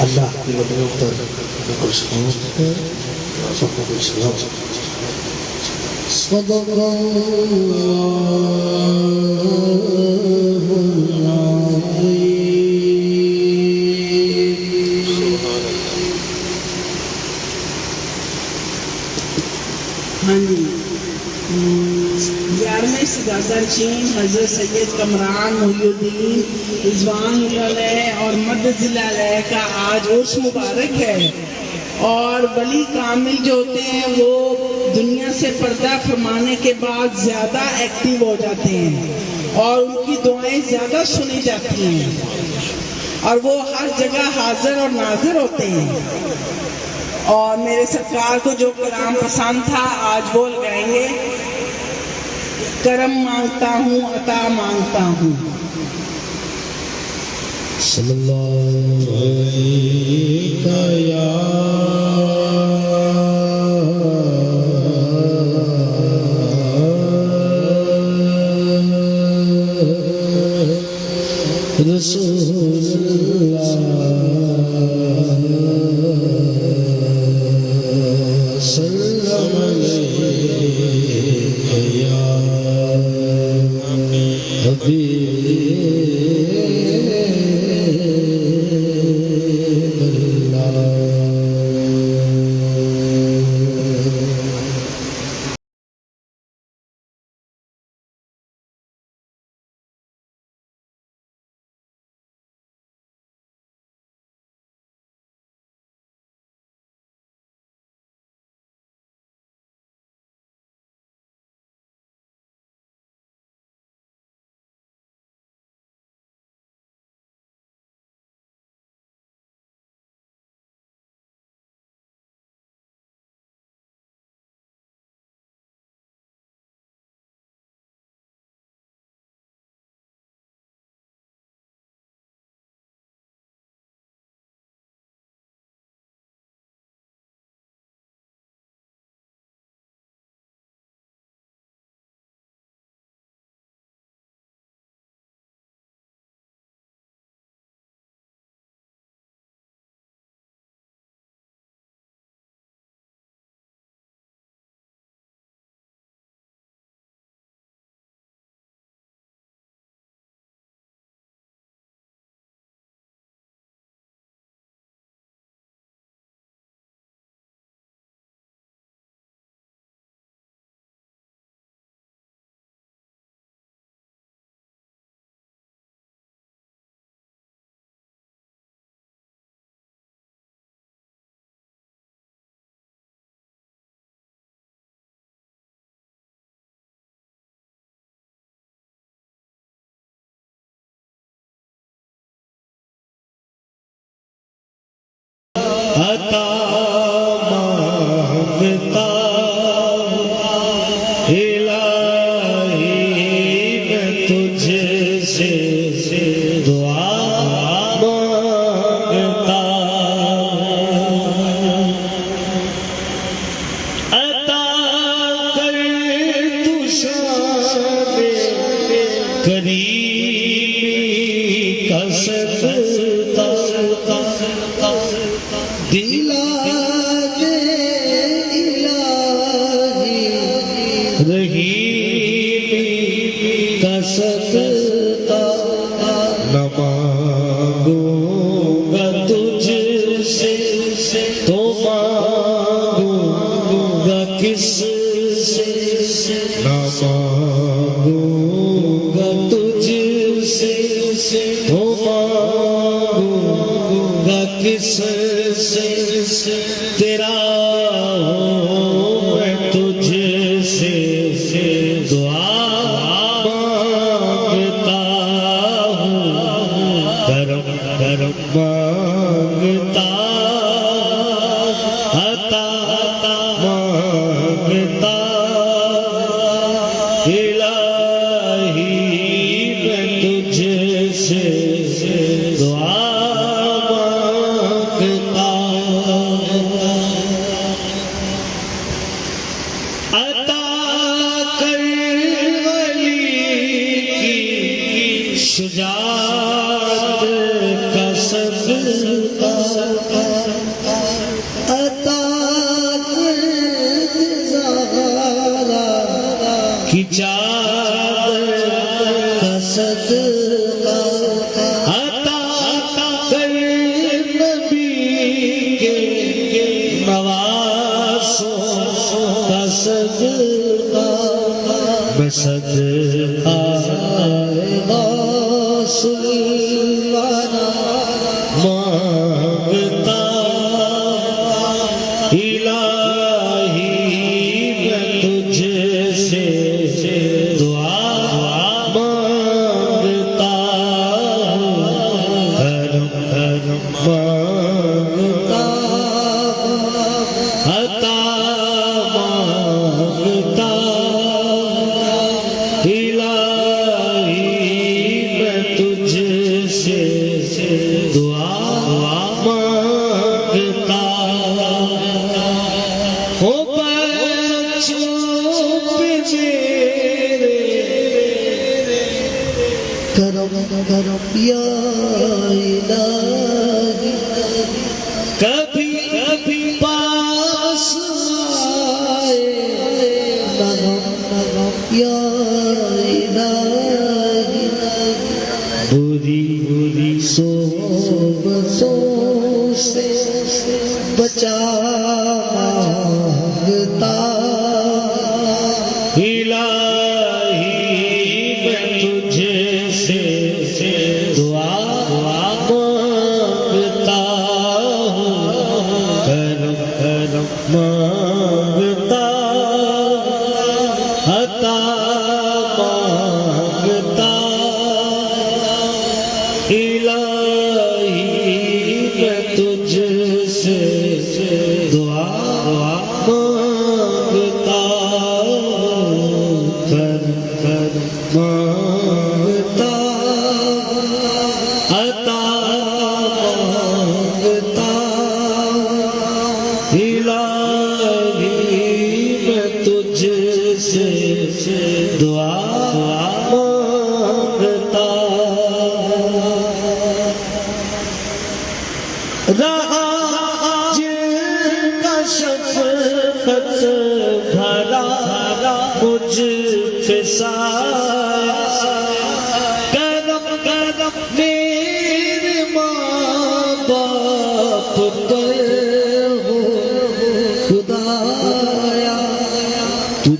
اللہ کی نبیوں پر کچھ خوف ہے سب کو کچھ لفظ صدق اللہ ہاں جی 11ویں سدادر چین حضرت سید کمران محی الدین رضوان علیہ اور مدد علیہ کا آج عرس مبارک ہے، اور ولی کامل جو ہوتے ہیں وہ دنیا سے پردہ فرمانے کے بعد زیادہ ایکٹیو ہو جاتے ہیں اور ان کی دعائیں زیادہ سنی جاتی ہیں اور وہ ہر جگہ حاضر اور ناظر ہوتے ہیں۔ اور میرے سرکار کو جو کلام پسند تھا آج بول گائیں گے، کرم مانگتا ہوں عطا مانگتا ہوں۔ صلی اللہ علیہ یا رسول اللہ سلام علیک یا حبیب عطا مانگتا الہی میں تجھ سے دعا مانگتا، عطا کر تو شان کریمی کا صدقہ، دلا دے الہی رحیم کا صدقہ، نہ مانگوں گا تجھ سے تو مانگوں گا کس سے، نہ مانگوں گا تجھ سے تو مانگوں گا کس سے، تیرا ہوں میں تجھ سے دعا مانگتا ہوں، کرم کرم مانگتا، عطا مانگتا، الہی میں تجھ سے دعا مانگتا، عطا کر ولی کی شجاعت کا صدقہ، عطا کی چادر کا صدقہ عطا کر نبی کے نواسوں کا صدقہ بصدقہ غوث الورا مانگتا الہی میں تجھ سے دعا مانگتا کرم مانگتا عطا مانگتا الہی میں تجھ سے دعا مانگتا ہو بچوں پہ میرے کرم یا الہی کبھی پاس آئے یا الہی بری صحبتوں سے بچا مانگتا الہی میں تجھ سے دعا مانگتا کرم مانگتا عطا مانگتا الہی میں تجھ سے دعا مانگتا کرم مانگتا عطا مانگتا الہی میں تجھ سے دعا مانگتا رہا جن کا شفقت بھرا مجھ پہ سایہ کرم میرے ماں باپ پر ہو خدایا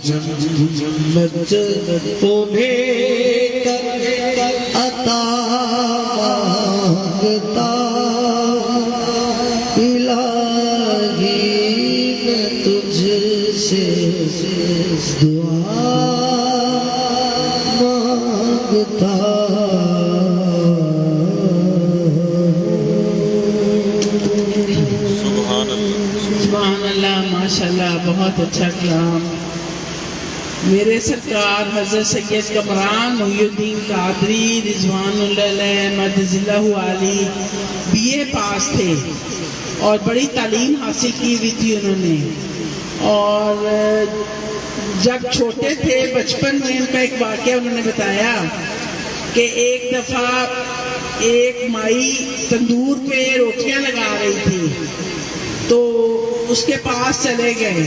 جنت انہیں عطا مانگتا الہی میں تجھ سے دعا مانگتا سبحان اللہ ماشاءاللہ بہت اچھا کلام میرے سرکار حضرت سید کمران محی الدین قادری رضوان اللہ علیہ مدد اللہ علی BA پاس تھے اور بڑی تعلیم حاصل کی ہوئی تھی انہوں نے اور جب چھوٹے تھے بچپن میں ان کا ایک واقعہ انہوں نے بتایا کہ ایک دفعہ ایک مائی تندور پہ روٹیاں لگا رہی تھی تو اس کے پاس چلے گئے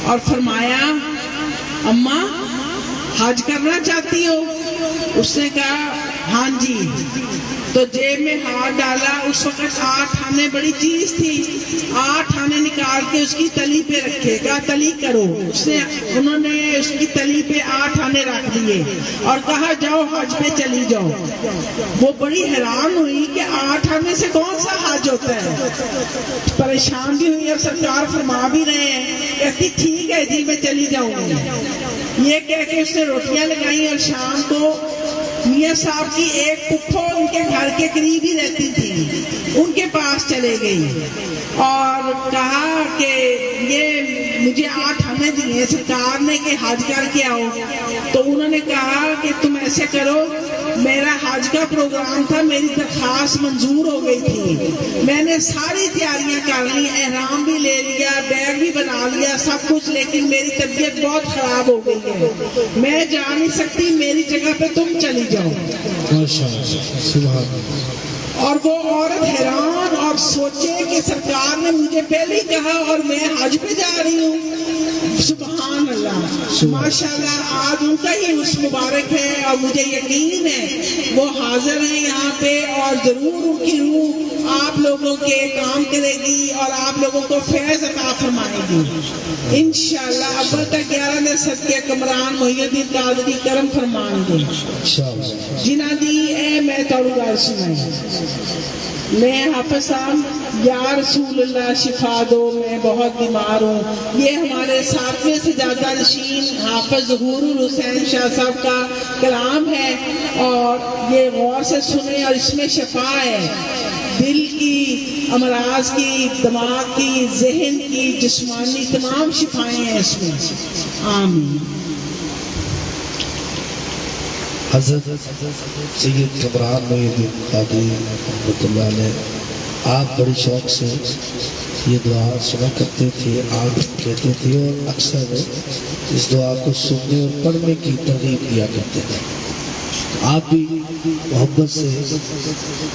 اور فرمایا اماں حج کرنا چاہتی ہو؟ اس نے کہا ہاں جی تو جیب میں ہاتھ ڈالا اس وقت 8 آنے بڑی چیز تھی 8 آنے نکال کے اس کی تلی پہ رکھے کہا تلی کرو انہوں نے اس کی تلی پہ 8 آنے رکھ دیے اور کہا جاؤ حج پہ چلی جاؤ وہ بڑی حیران ہوئی کہ 8 آنے سے کون سا حج ہوتا ہے پریشان بھی ہوئی اب سرکار فرما بھی رہے ہیں کہتی ٹھیک ہے جی میں چلی جاؤں گی یہ کہہ کے اس نے روٹیاں لگائیں اور شام کو میاں صاحب کی ایک پھپھو ان کے گھر کے قریب ہی رہتی تھی ان کے پاس چلے گئی اور کہا کہ یہ مجھے 8 ہمیں دیے سرکار نے کہ حج کر کے آؤ تو انہوں نے کہا کہ تم ایسے کرو میرا حج کا پروگرام تھا میری درخواست منظور ہو گئی تھی میں نے ساری تیاریاں کر لی احرام بھی لے لیا بیگ بھی بنا لیا سب کچھ لیکن میری طبیعت بہت خراب ہو گئی ہے میں جا نہیں سکتی میری جگہ پہ تم چلی جاؤ ماشاءاللہ سبحان اللہ اور وہ عورت حیران اور سوچے کہ سرکار نے مجھے پہلے ہی کہا اور میں حج پہ جا رہی ہوں۔ سبحان اللہ، ماشاءاللہ آج ان کا ہی عرس مبارک ہے اور مجھے یقین ہے وہ حاضر ہیں یہاں پہ، اور ضرور ان کی روح آپ لوگوں کے کام کرے گی اور آپ لوگوں کو فیض عطا فرمائے گی انشاءاللہ۔ اول تک 11 دن صدقے کمران محی الدین قادری کرم فرمائیں گے جنہ دی اے میں توڑ گا سنائیں۔ میں حافظ صاحب یا رسول اللہ شفا دو میں بہت بیمار ہوں، یہ ہمارے 7ویں سجادہ نشین حافظ ظہور الحسین شاہ صاحب کا کلام ہے، اور یہ غور سے سنیں اور اس میں شفا ہے، دل کی، امراض کی، دماغ کی، ذہن کی، جسمانی تمام شفائیں ہیں اس میں۔ آمین۔ حضرت سید کمران محی الدین قادری رحمۃ اللہ علیہ، آپ بڑی شوق سے یہ دعا سنا کرتے تھے، آپ کہتے تھے اور اکثر اس دعا کو سننے اور پڑھنے کی ترغیب دیا کرتے تھے۔ آپ بھی محبت سے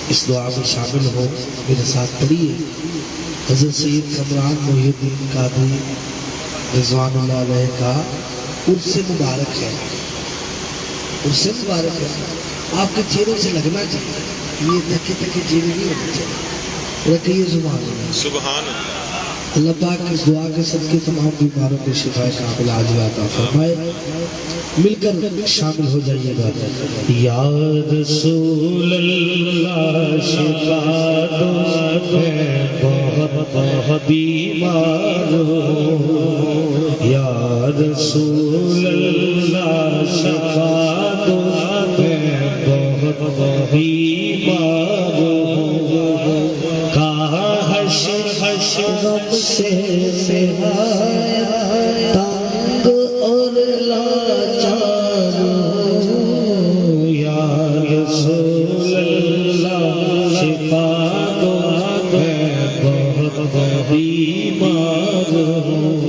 اس دعا میں شامل ہو، میرے ساتھ پڑھیے۔ حضرت سید کمران محی الدین قادری رضوان اللہ علیہ کا عرس مبارک ہے، عرس مبارک ہے۔ آپ کے چہروں سے لگنا چاہیے، یہ تھکے تھکے چہرے نہیں ہونے چاہیے، رکھیے زبان میں سبحان اللہ۔ اللہ پاک اس دعا کے صدقے تمام بیماروں کو شفا کاملہ عاجلہ عطا فرمائے۔ مل کر شامل ہو جائیے گا۔ یا رسول اللہ شفا دو میں بہت بہت بیمار ہوں، یا رسول اللہ شفا دو میں بہت بہت بیمار ہوں، کہاں حشر غم سے تنگ اور لاچار ہوں، یا رسول اللہ شفا دو میں بہت بہت بیمار ہوں،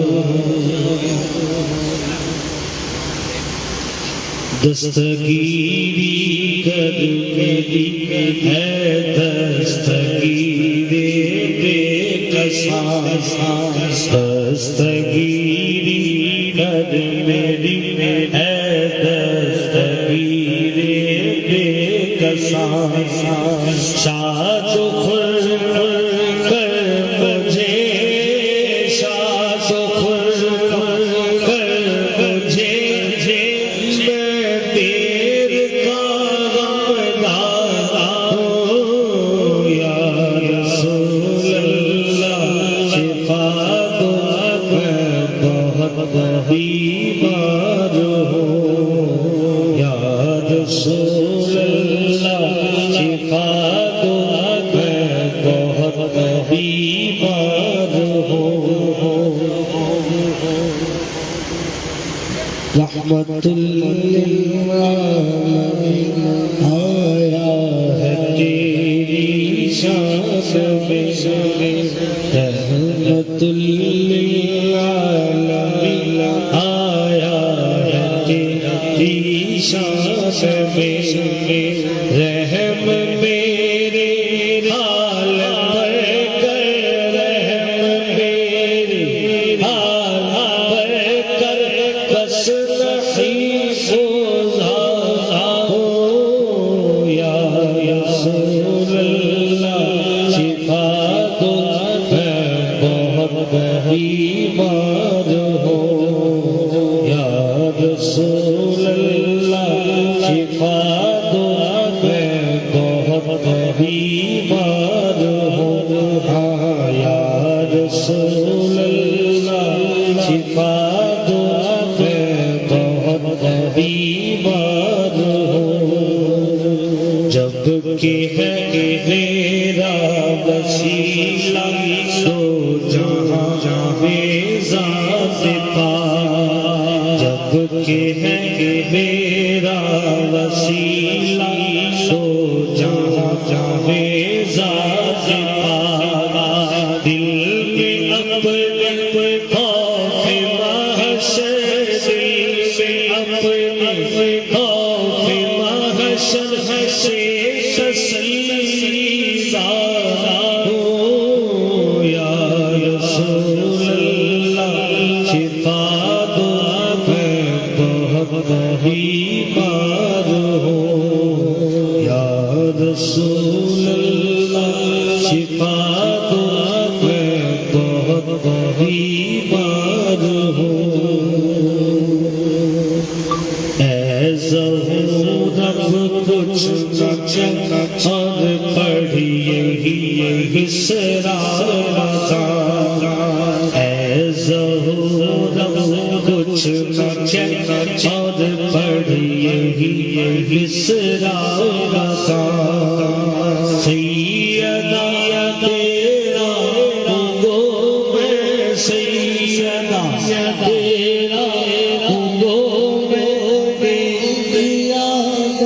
دستگیری کر میری ہے دستگیر بے کساں، دستگیری کر میری ہے دستگیر بے کساں، شاد و خور کر مجھے، شاد و خور کر مجھے، میں تیرے کا غمدار ہوں، یا رسول اللہ شفا دو میں بہت بیمار ہوں، یا رسول اللہ شفا دو میں بہت بیمار ہوں، رحمت للعالمین آیا ہے تیری شان میں، رحمت للعالمین آیا ہے تیری شان میں، رحم میرے حال پر کر، رحم میرے حال پر کر، بس نہیں سوزا ہو، یا رسول اللہ شفا دو میں بہت بیمار ہوں، یا رسول اللہ شفا دو میں بہت بیمار ہوں، ہاں یا رسول اللہ شفا دو میں بہت بیمار ہوں، جب کہ ہے میرا وسیلہ تو جہاں میں ذات پا، جب کہ ہے میرا وسیلہ تو جہاں میں ذات پا، دل میں اپنے خوف محشر، دل میں اپنے خوف محشر سے تسلی شفا دو میں بہت بیمار ہوں اے ظہور کچھ نہ اور پڑھیے ہی اسرار کا اے ظہور کچھ نہ اور پڑھیے ہی اسرار کا سیدہ تیرا گو میں سیدہ تیرا گو میں قیامت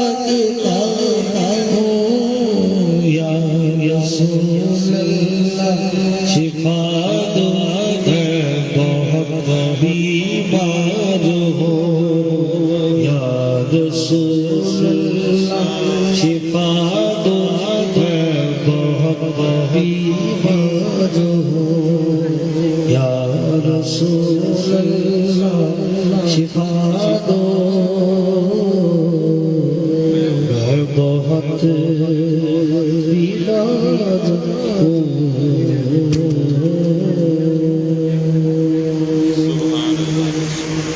ہوں یا رسول اللہ شفا دو میں بہت بیمار ہوں یا رسول اللہ شفا دو میں بہت بیمار ہوں یا رسول اللہ شفا دو میں بہت بیمار ہوں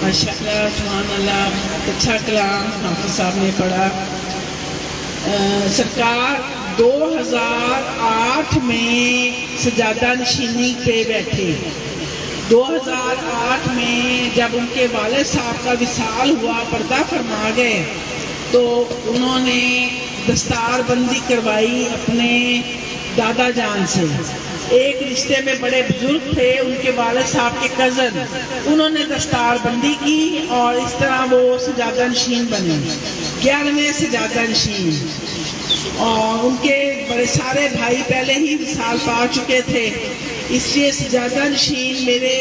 ماشاءاللہ سبحان اللہ اچھا کلام حافظ صاحب نے پڑھا سرکار 2008 میں سجادہ نشینی پہ بیٹھے 2008 میں جب ان کے والد صاحب کا وصال ہوا پردہ فرما گئے تو انہوں نے دستار بندی کروائی اپنے دادا جان سے ایک رشتے میں بڑے بزرگ تھے ان کے والد صاحب کے کزن انہوں نے دستار بندی کی اور اس طرح وہ سجادہ نشین بنے 11ویں سجادہ نشین اور ان کے بڑے سارے بھائی پہلے ہی وصال پا چکے تھے اس لیے سجادہ نشین میرے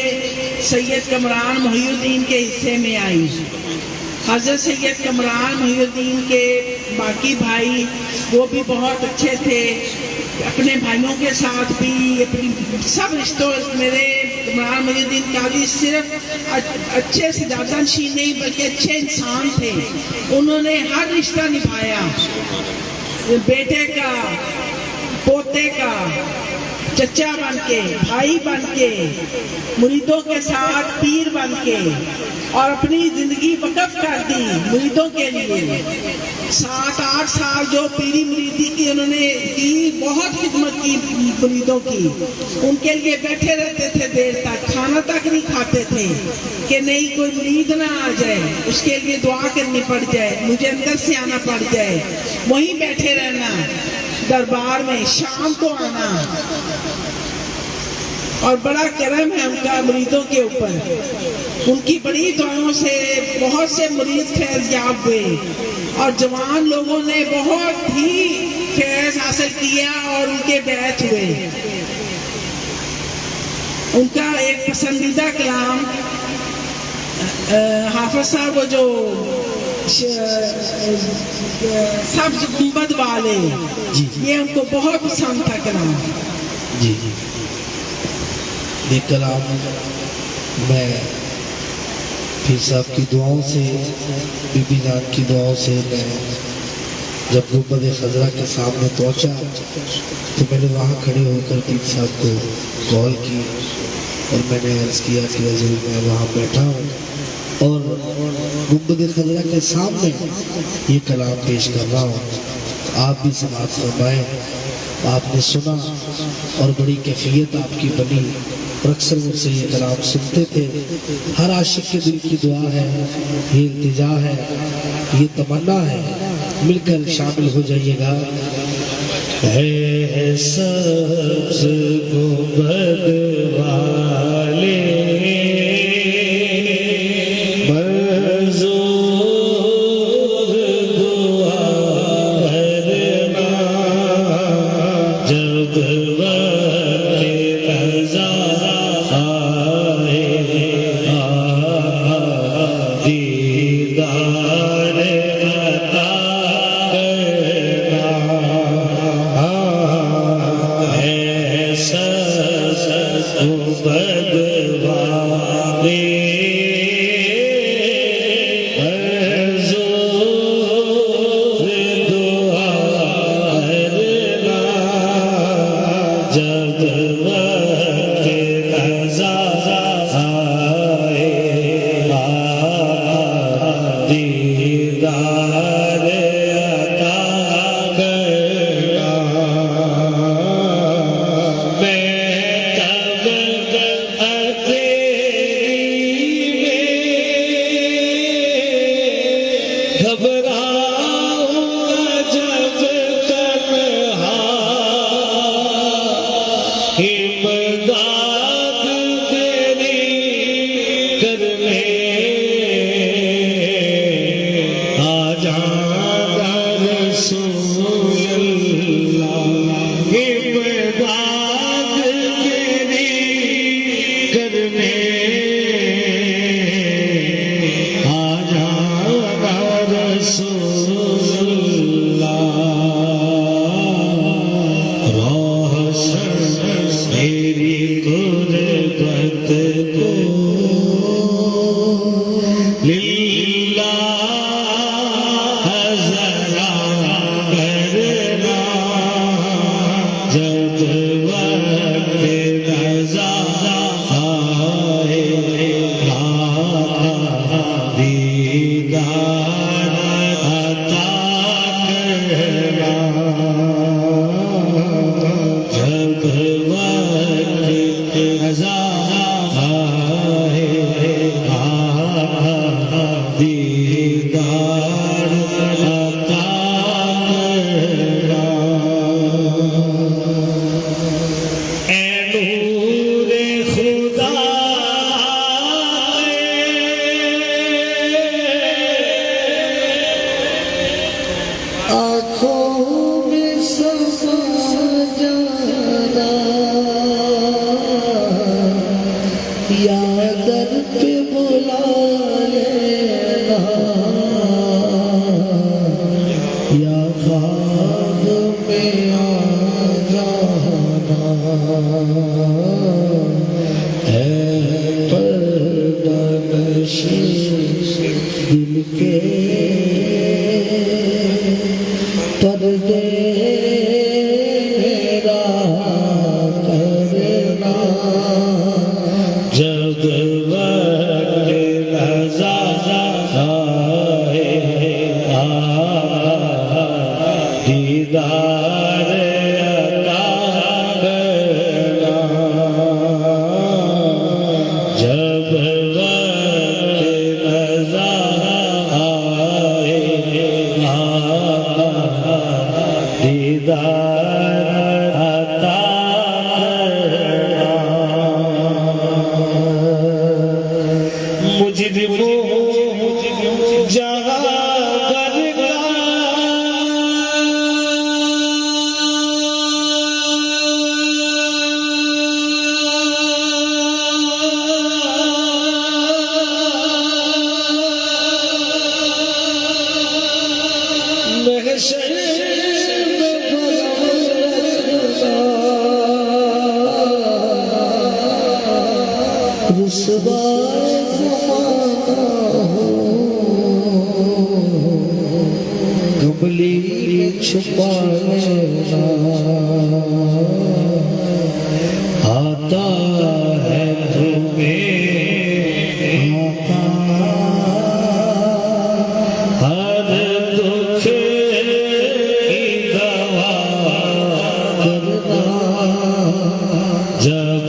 سید کمران محی الدین کے حصے میں آئی حضرت سید کمران محی الدین کے باقی بھائی وہ بھی بہت اچھے تھے اپنے بھائیوں کے ساتھ بھی اپنی سب رشتوں میرے کمران محی الدین قادری صرف اچھے سجادہ نشین نہیں بلکہ اچھے انسان تھے انہوں نے ہر رشتہ نبھایا بیٹے کا پوتے کا چچا بن کے بھائی بن کے مریدوں کے ساتھ پیر بن کے اور اپنی زندگی وقف کر دی مریدوں کے لیے 7-8 سال جو پیری مریدی کی انہوں نے کی بہت خدمت کی مریدوں کی ان کے لیے بیٹھے رہتے تھے دیر تک کھانا تک نہیں کھاتے تھے کہ نہیں کوئی مرید نہ آ جائے اس کے لیے دعا کرنی پڑ جائے مجھے اندر سے آنا پڑ جائے وہیں بیٹھے رہنا دربار میں شام کو آنا اور بڑا کرم ہے ان کا مریدوں کے اوپر ان کی بڑی دعاؤں سے بہت سے مرید فیض یاب ہوئے اور جوان لوگوں نے بہت ہی فیض حاصل کیا اور ان کے بیعت ہوئے ان کا ایک پسندیدہ کلام حافظ صاحب وہ جو سبز گنبد والے یہ ان کو بہت پسند تھا کلام جی یہ کلام میں پیر صاحب کی دعاؤں سے بی بی جان کی دعاؤں سے میں جب گنبد خضرا کے سامنے پہنچا تو میں نے وہاں کھڑے ہو کر پیر صاحب کو کال کی اور میں نے عرض کیا کہ حضور میں وہاں بیٹھا ہوں اور گنبد خضرا کے سامنے یہ کلام پیش کر رہا ہوں آپ بھی سماعت فرمائیں آپ نے سنا اور بڑی کیفیت آپ کی بنی اور اکثر مجھ سے یہ کلام سنتے تھے ہر عاشق کے دل کی دعا ہے یہ التجا ہے یہ تمنا ہے مل کر شامل ہو جائیے گا اے سبز گنبد والے جب رضا ہے دیدار عطا کرنا اے نور خدا آنکھوں میں سما جانا یا در پہ بلا لینا یا خواب میں آ جانا اے پردہ نشین دل کے پردے میرا کرنا جب وقت رضا ہے دیدار عطا کرنا جب وقت رضا دیدار عطا کرنا مجرموں جہاں رسوائے زمانہ ہو کملی میں چھپا لینا آتا ہے تمہیں آتا ہر دکھ کی دوا کرنا جب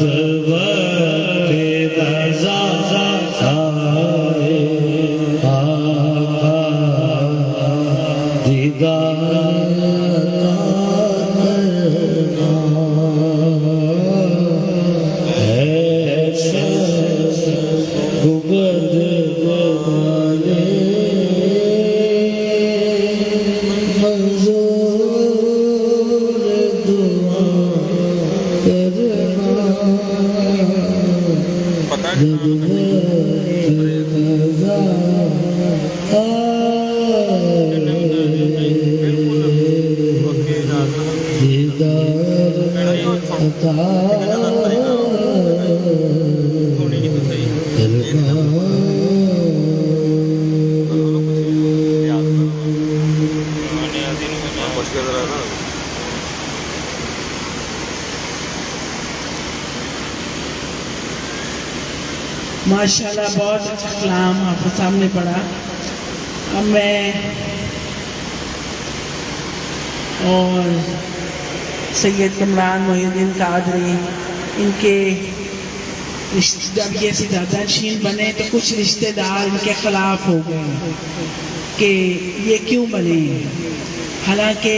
ماشاءاللہ بہت اچھا کلام آپ کے سامنے پڑھا. اب میں اور سید کمران محی الدین قادری ان کے جب یہ سجادہ نشین بنے تو کچھ رشتہ دار ان کے خلاف ہو گئے کہ یہ کیوں بنے، حالانکہ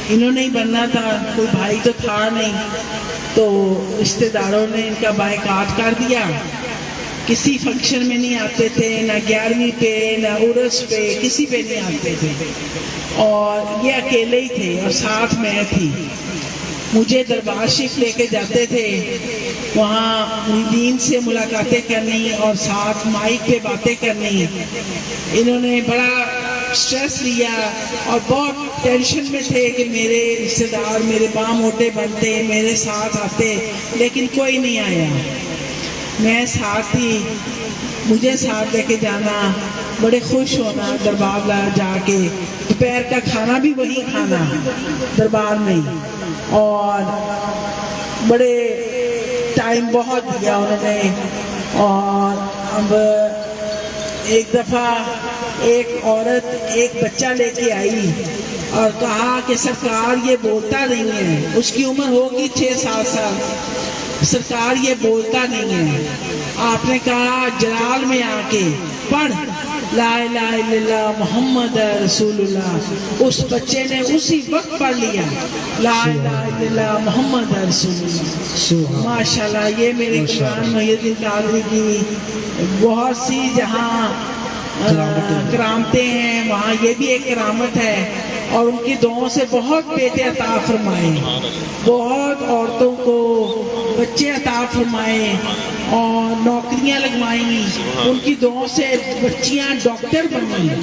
انہوں نے ہی بننا تھا، کوئی بھائی تو تھا نہیں. تو رشتہ داروں نے ان کا بائیکاٹ کر دیا، کسی فنکشن میں نہیں آتے تھے، نہ 11ویں پہ نہ عرس پہ، کسی پہ نہیں آتے تھے، اور یہ اکیلے ہی تھے اور ساتھ میں تھی. مجھے دربار شریف لے کے جاتے تھے، وہاں مریدین سے ملاقاتیں کرنی اور ساتھ مائک پہ باتیں کرنی. انہوں نے بڑا سٹریس لیا اور بہت ٹینشن میں تھے کہ میرے رشتہ دار میرے باں موٹے بنتے، میرے ساتھ آتے، لیکن کوئی نہیں آیا. میں ساتھ تھی، مجھے ساتھ لے کے جانا، بڑے خوش ہونا دربار جا کے، دوپہر کا کھانا بھی وہی کھانا دربار میں، اور بڑے ٹائم بہت دیا انہوں نے. اور اب ایک دفعہ ایک عورت ایک بچہ لے کے آئی اور کہا کہ سرکار یہ بولتا نہیں ہے، اس کی عمر ہوگی 6-7 سال. سرکار یہ بولتا نہیں ہے. آپ نے کہا جلال میں آ کے پڑھ لا الہ الا اللہ محمد رسول اللہ. اس بچے نے اسی وقت پڑھ لیا لا الہ الا اللہ محمد رسول اللہ. ماشاءاللہ یہ میرے قرآن محی الدین قادری کی بہت سی جہاں کرامتیں ہیں وہاں یہ بھی ایک کرامت ہے. اور ان کی دعاؤں سے بہت بیٹے عطا فرمائے, بہت عورتوں کو بچے عطا فرمائے اور نوکریاں لگوائیں. ان کی دعاؤں سے بچیاں ڈاکٹر بنیں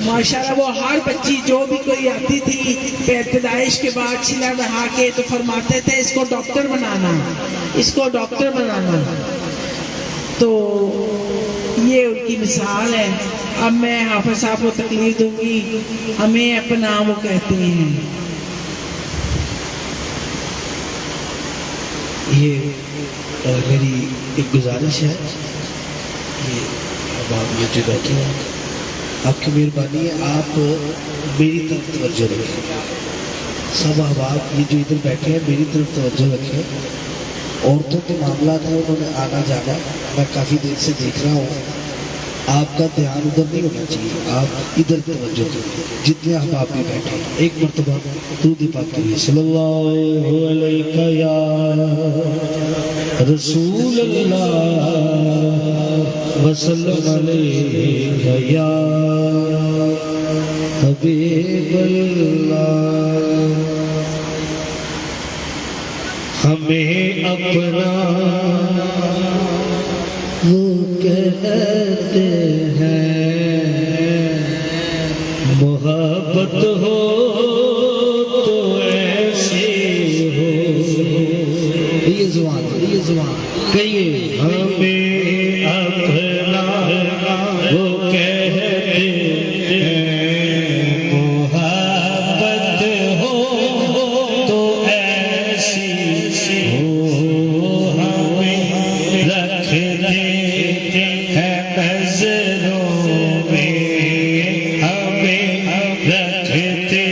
ماشاءاللہ. وہ ہر بچی جو بھی کوئی آتی تھی پیدائش کے بعد چھلا بہا کے تو فرماتے تھے اس کو ڈاکٹر بنانا, اس کو ڈاکٹر بنانا. تو یہ ان کی مثال ہے. اب میں حافظ صاحب کو تکلیف دوں گی. ہمیں اپنا وہ کہتے ہیں. یہ میری ایک گزارش ہے, یہ اب آپ یہ جو بیٹھے ہیں آپ کی مہربانی ہے آپ میری طرف توجہ رکھیں. سب احباب یہ جو ادھر بیٹھے ہیں میری طرف توجہ رکھیں. عورتوں کے معاملات ہیں انہوں نے آنا جانا میں کافی دیر سے دیکھ رہا ہوں. آپ کا دھیان ادھر نہیں ہونا چاہیے, آپ ادھر توجہ کریں جتنے احباب بھی بیٹھے ہیں. ایک مرتبہ درود پاک کریے صلی اللہ علیہ یا رسول اللہ وسلم علیہ یا حبیب اللہ. ہمیں اپنا وہ کہتے ہیں, محبت ہو تو ایسی ہو. یہ زبان کہیے ہمیں اپنا وہ کہتے ہیں, محبت ہو تو ایسی ہو. ہمیں رکھتے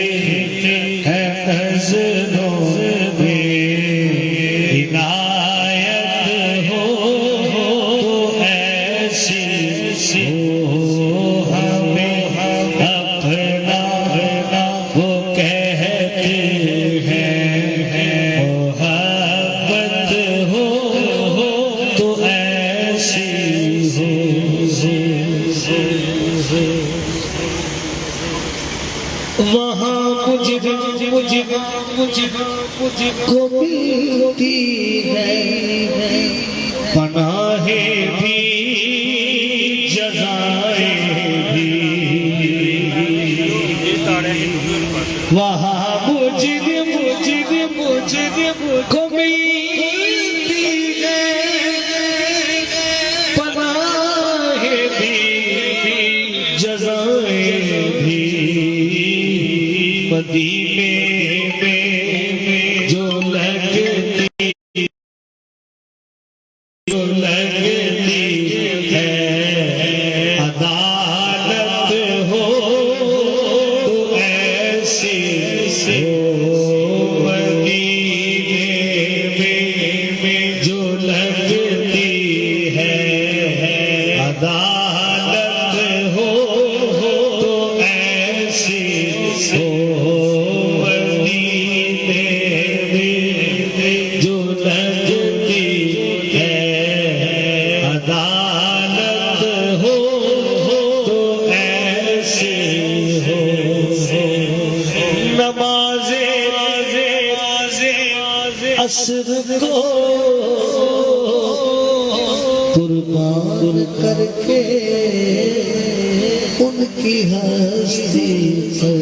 وہاں مجھ کو ملتی ہے پناہ بھی جزائیں بھی. وہاں مجھ کو ملتی ہے پناہ بھی جزائیں بھی. مدینے میں جو لگتی ہے عدالت ہو تو ایسی ہو. مدینے میں جو لگتی ہے عدالت ہو تو ایسی ہو. عصر کو قربان کر کے ان کی ہستی پر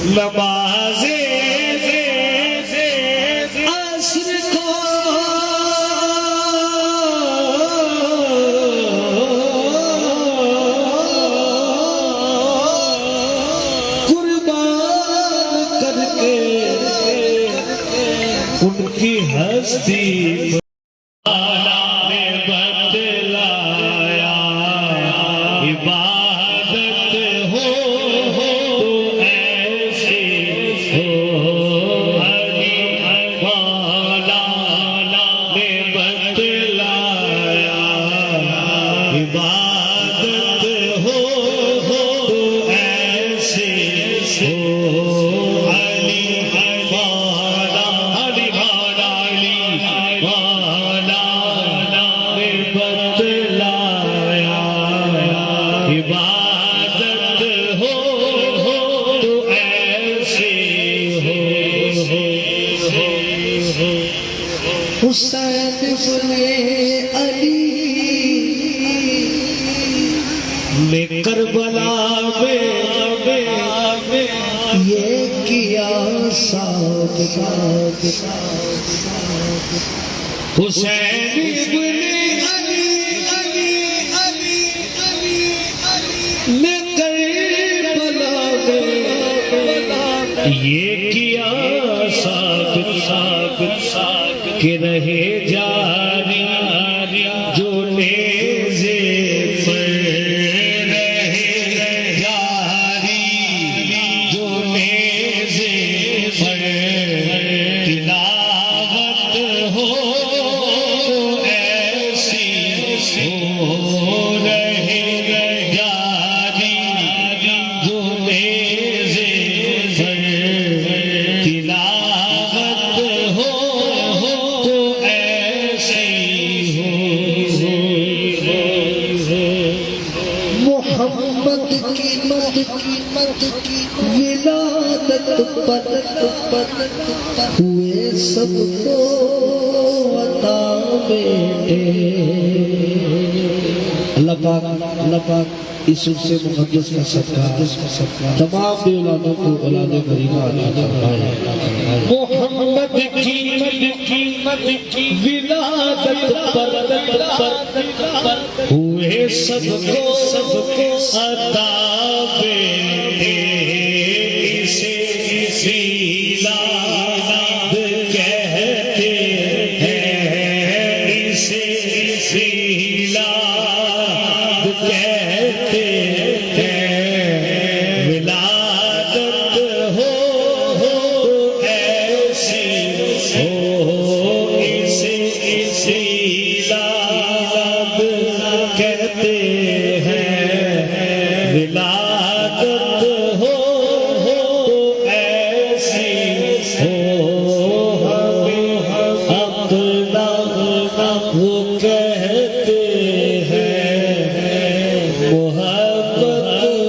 نمازیں عصر کو قربان کر کے ان کی ہستی نے بتلایا عبادت ہو تو ایسی ہو. علی حسین ابن علی نے کربلا میں یہ کیا صادق حسین ابن علی نے کربلا میں یہ کیا ثابت کہ رہے جاری جو نیزے پر رہے جاری جو نیزے پر تلاوت ہو ایسی ہو رہے جاری جو نیزے پر تلاوت ہو تو ایسی ہو محمد کی ولادت پر ہوئے سب کو عطا بیٹے اللہ پاک اس سے مقدس کا صدقہ تمام بھی اولادوں کو اولاد کریمہ عطا فرمائے محمد کی ولادت پر ہوئے سب کو عطا بیٹے اسے میلاد کہتے ہیں اسے میلاد کہتے ہیں ولادت ہو تو ایسی ہو اسے میلاد کہتے ہیں ولادت ہو تو ایسی ہو اپنا وہ کہتے ہیں محبت ہو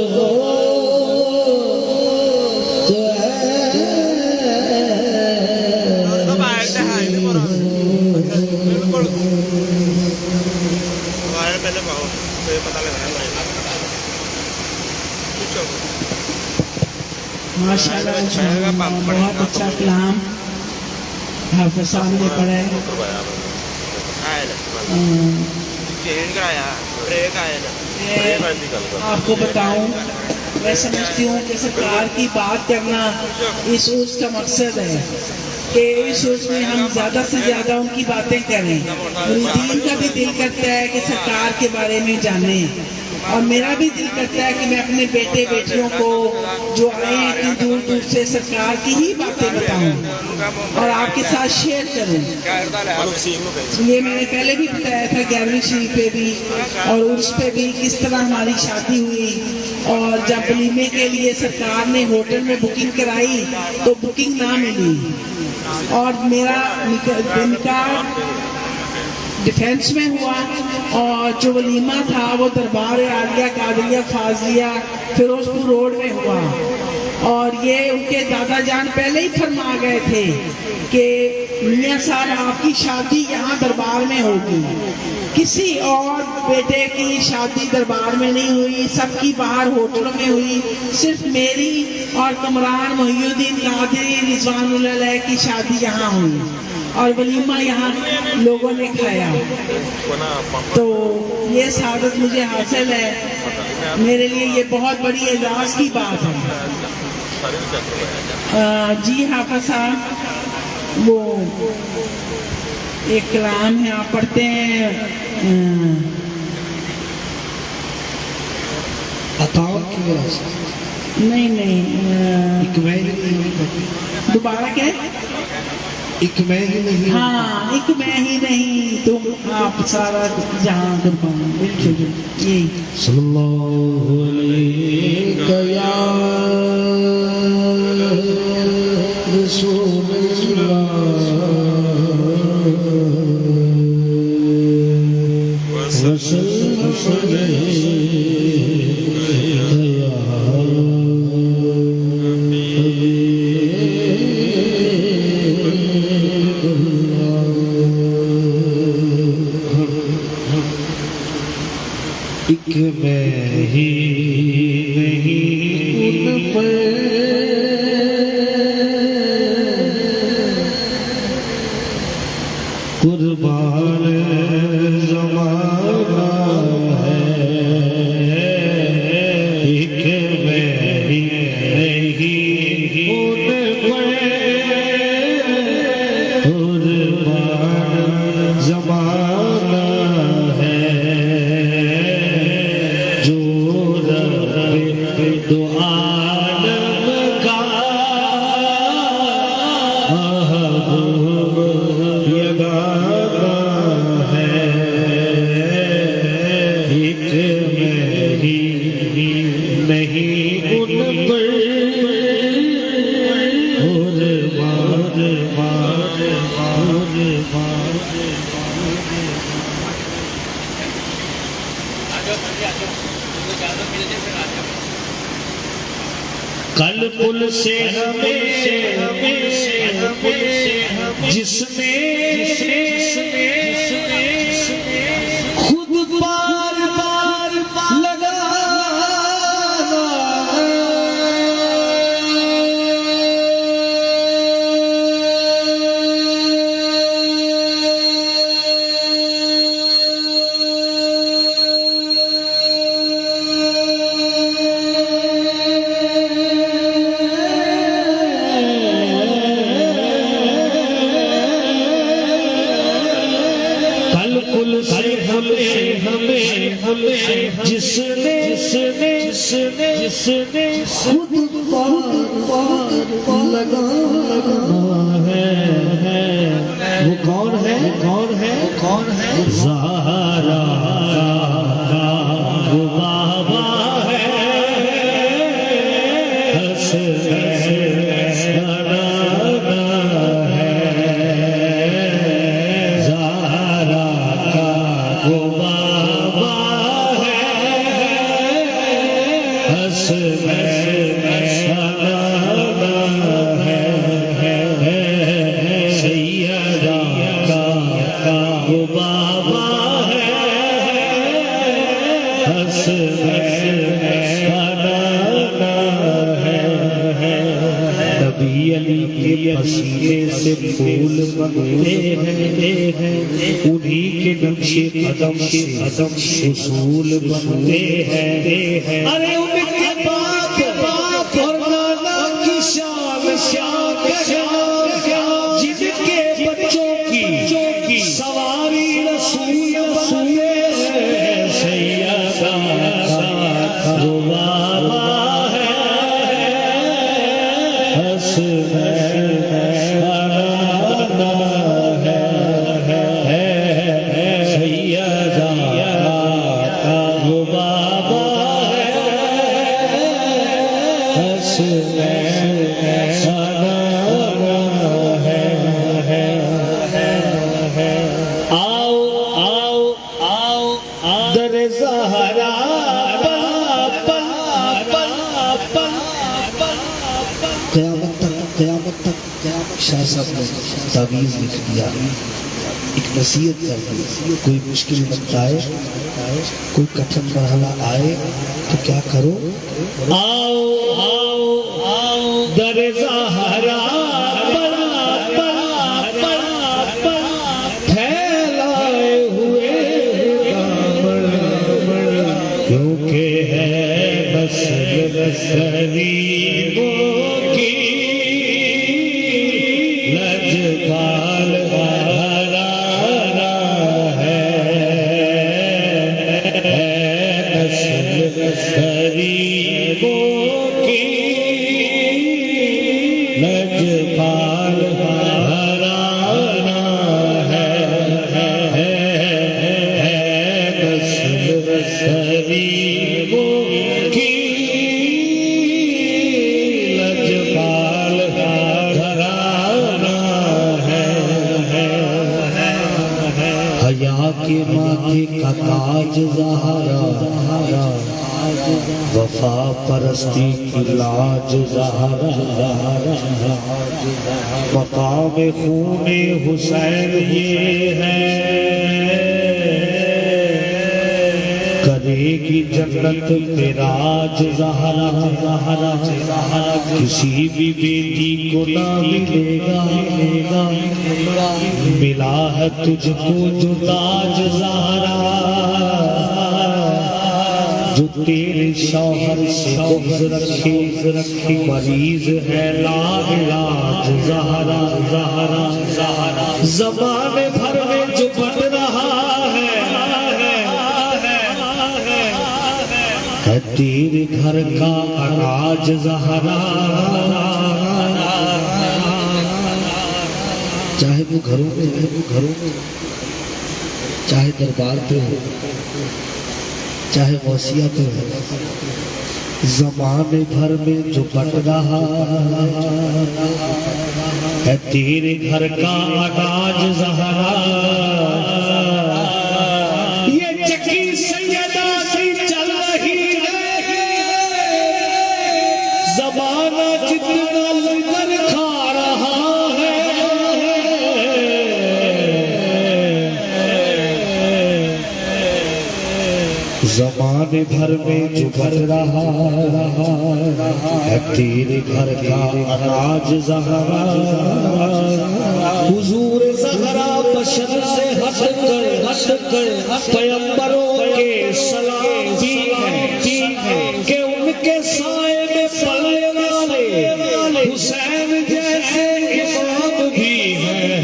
تو ماشاءاللہ بہت اچھا کلام حافظ صاحب نے پڑھا ہے آپ کو بتاؤں میں سمجھتی ہوں کہ سرکار کی بات کرنا اس عرس کا مقصد ہے کہ اس عرس میں ہم زیادہ سے زیادہ ان کی باتیں کریں مریدین کا بھی دل کرتا ہے کہ سرکار کے بارے میں جانیں اور میرا بھی دل کرتا ہے کہ میں اپنے بیٹے بیٹیوں کو جو آئے ہیں اتنی دور دور سے سرکار کی ہی باتیں بتاؤں اور آپ کے ساتھ شیئر کروں یہ میں نے پہلے بھی بتایا تھا 11ویں شریف پہ بھی اور عرس پہ بھی کس طرح ہماری شادی ہوئی اور جب ولیمے کے لیے سرکار نے ہوٹل میں بکنگ کرائی تو بکنگ نہ ملی اور میرا نکاح ڈیفینس میں ہوا اور جو ولیمہ تھا وہ دربار عالیہ قادریہ فاضلیہ فیروزپور روڈ میں ہوا اور یہ ان کے دادا جان پہلے ہی فرما گئے تھے کہ میاں صاحب آپ کی شادی یہاں دربار میں ہوگی کسی اور بیٹے کی شادی دربار میں نہیں ہوئی سب کی باہر ہوٹلوں میں ہوئی صرف میری اور کمران محی الدین قادری رضوان اللہ علیہ کی شادی یہاں ہوئی اور ولیمہ یہاں لوگوں نے کھایا تو یہ سعادت مجھے حاصل ہے میرے لیے یہ بہت بڑی اعزاز کی بات ہے جی حافظ صاحب وہ ایک کلام ہے آپ پڑھتے ہیں عطاؤں کی وجہ سے نہیں دوبارہ کیا ایک میں ہی نہیں ہاں ایک میں ہی نہیں تم آپ سارا جہاں قربان بالکل یہی صلی اللہ علیہ یا رسول اللہ وسلم میں ہی نہیں ان پر قربان زمانہ ہے، ایک میں ہی نہیں ان پر قربان زمانہ ہے، جو رب دو عالم کا یگانہ ہے، ایک میں ہی نہیں ان پر کل پل سے ہمیں جس میں خود بار بار لگا جس نے خود بار لگا ہے، وہ کون ہے زہرا وہ بابا ہے، نبی علی کے پسینے سے پھول بنتے ہیں، انہی کے نقش قدم سے اصول بنتے ہیں، ارے ان کے باپ اور نانا کی شان جن کے بچوں کی سواری رسول بنتے ہیں، سیدہ وہ بابا ہے، قیامت تک شاہ صاحب نے تعویذ لکھ دیا، ایک نصیحت کر دی، کوئی مشکل وقت آئے، کوئی کٹھن مرحلہ آئے تو کیا کرو، آؤ در زہرا پھیلائے ہوئے کیونکہ ہے نسل غریبوں کی لجپال غرارہ ہے، نسل غریبوں کی لجپال غرارہ ہے، نسل غریبوں کی لجپال حیا کے ماتھے کا تاج زہرا، وفا پرستی کی لاج زہرا، مقام خون حسین یہ ہے، کرے گی جنت پہ راج زہرا زہرا زہرا کسی بھی بیٹی کو نہ ملے گا ملا ہے تجھ کو جو تاج زہرا جو تیرے شوہر سے بغض رکھے مریض ہے لا علاج زہرا زہرا زہرا زمانے بھر میں جو بن رہا ہے تیرے گھر کا اناج زہرا چاہے وہ گھروں میں چاہے دربار پہ ہو چاہے غوثیہ پہ ہو زمانے بھر میں جو بٹ رہا ہے تیرے گھر کا اناج زہرا یہ چکی سیدہ کی چل رہی ہے زمانہ جتنا لنگر کھا رہا زمانے بھر میں جو بڑھ رہا ہے تیرے گھر کا اناج زہرا حضور زہرا بشر سے ہٹ کر پیغمبروں کے سلام بھی ہیں کہ ان کے سائے میں پلنے والے حسین جیسے امام بھی ہیں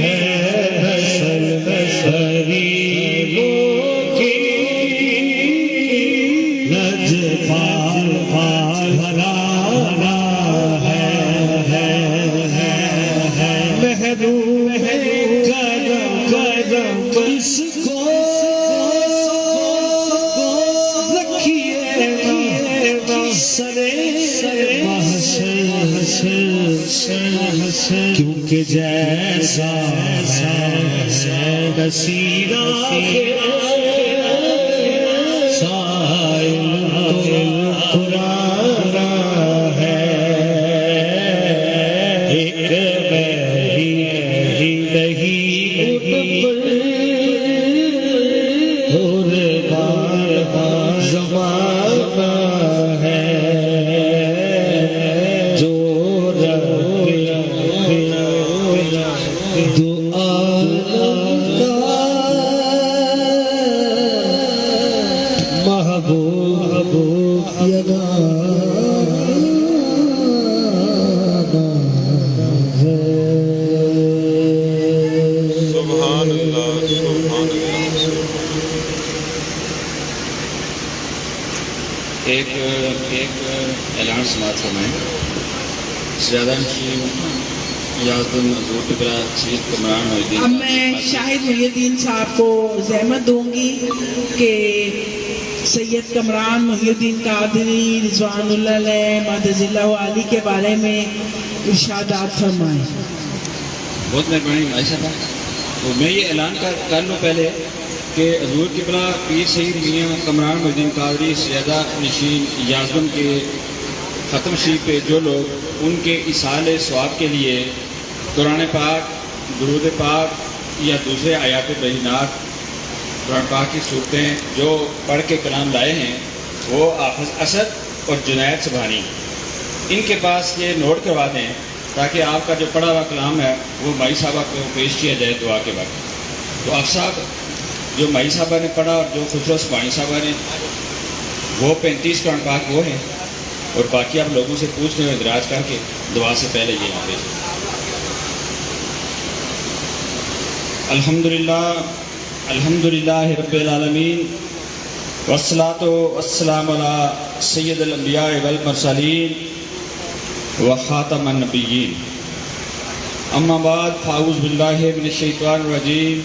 کیونکہ جیسا ہے نصیرہ سائل پرانا ہے ایک میں ہی نہیں اور بار زمانہ ہے ایک اعلان سماعت فرمائیں زیادہ حضور قبلہ سید کمران محی الدین اب میں شاہد محی الدین صاحب کو زحمت دوں گی کہ سید کمران محی الدین قادری رضوان اللہ علیہ مدد اللہ علی کے بارے میں ارشادات فرمائیں. بہت مہربانی بھائی صاحب. تو میں یہ اعلان کر لوں پہلے کہ حضور قبلہ پیر سید میاں کمران محی الدین قادری سیدہ نشین یازدم کے ختم شریف پہ جو لوگ ان کے ایصال ثواب کے لیے قرآن پاک درود پاک یا دوسرے آیات بینات قرآن پاک کی صورتیں جو پڑھ کے کلام لائے ہیں وہ حافظ اسد اور جنید سبحانی ان کے پاس یہ نوٹ کروا دیں تاکہ آپ کا جو پڑھا ہوا کلام ہے وہ مائی صاحبہ کو پیش کیا جائے دعا کے وقت. تو آپ صاحب جو مائی صاحبہ نے پڑھا اور جو خسرو سبحانی صاحبہ نے وہ 35 قرآن پاک وہ ہیں اور باقی آپ لوگوں سے پوچھ لیں ادراج کر کے دعا سے پہلے یہ یہاں پہ الحمدللہ رب العالمین والصلاة والسلام علی سید الانبیاء والمرسلین وخاتم النبیین. اما بعد فاعوذ باللہ من الشیطان الرجیم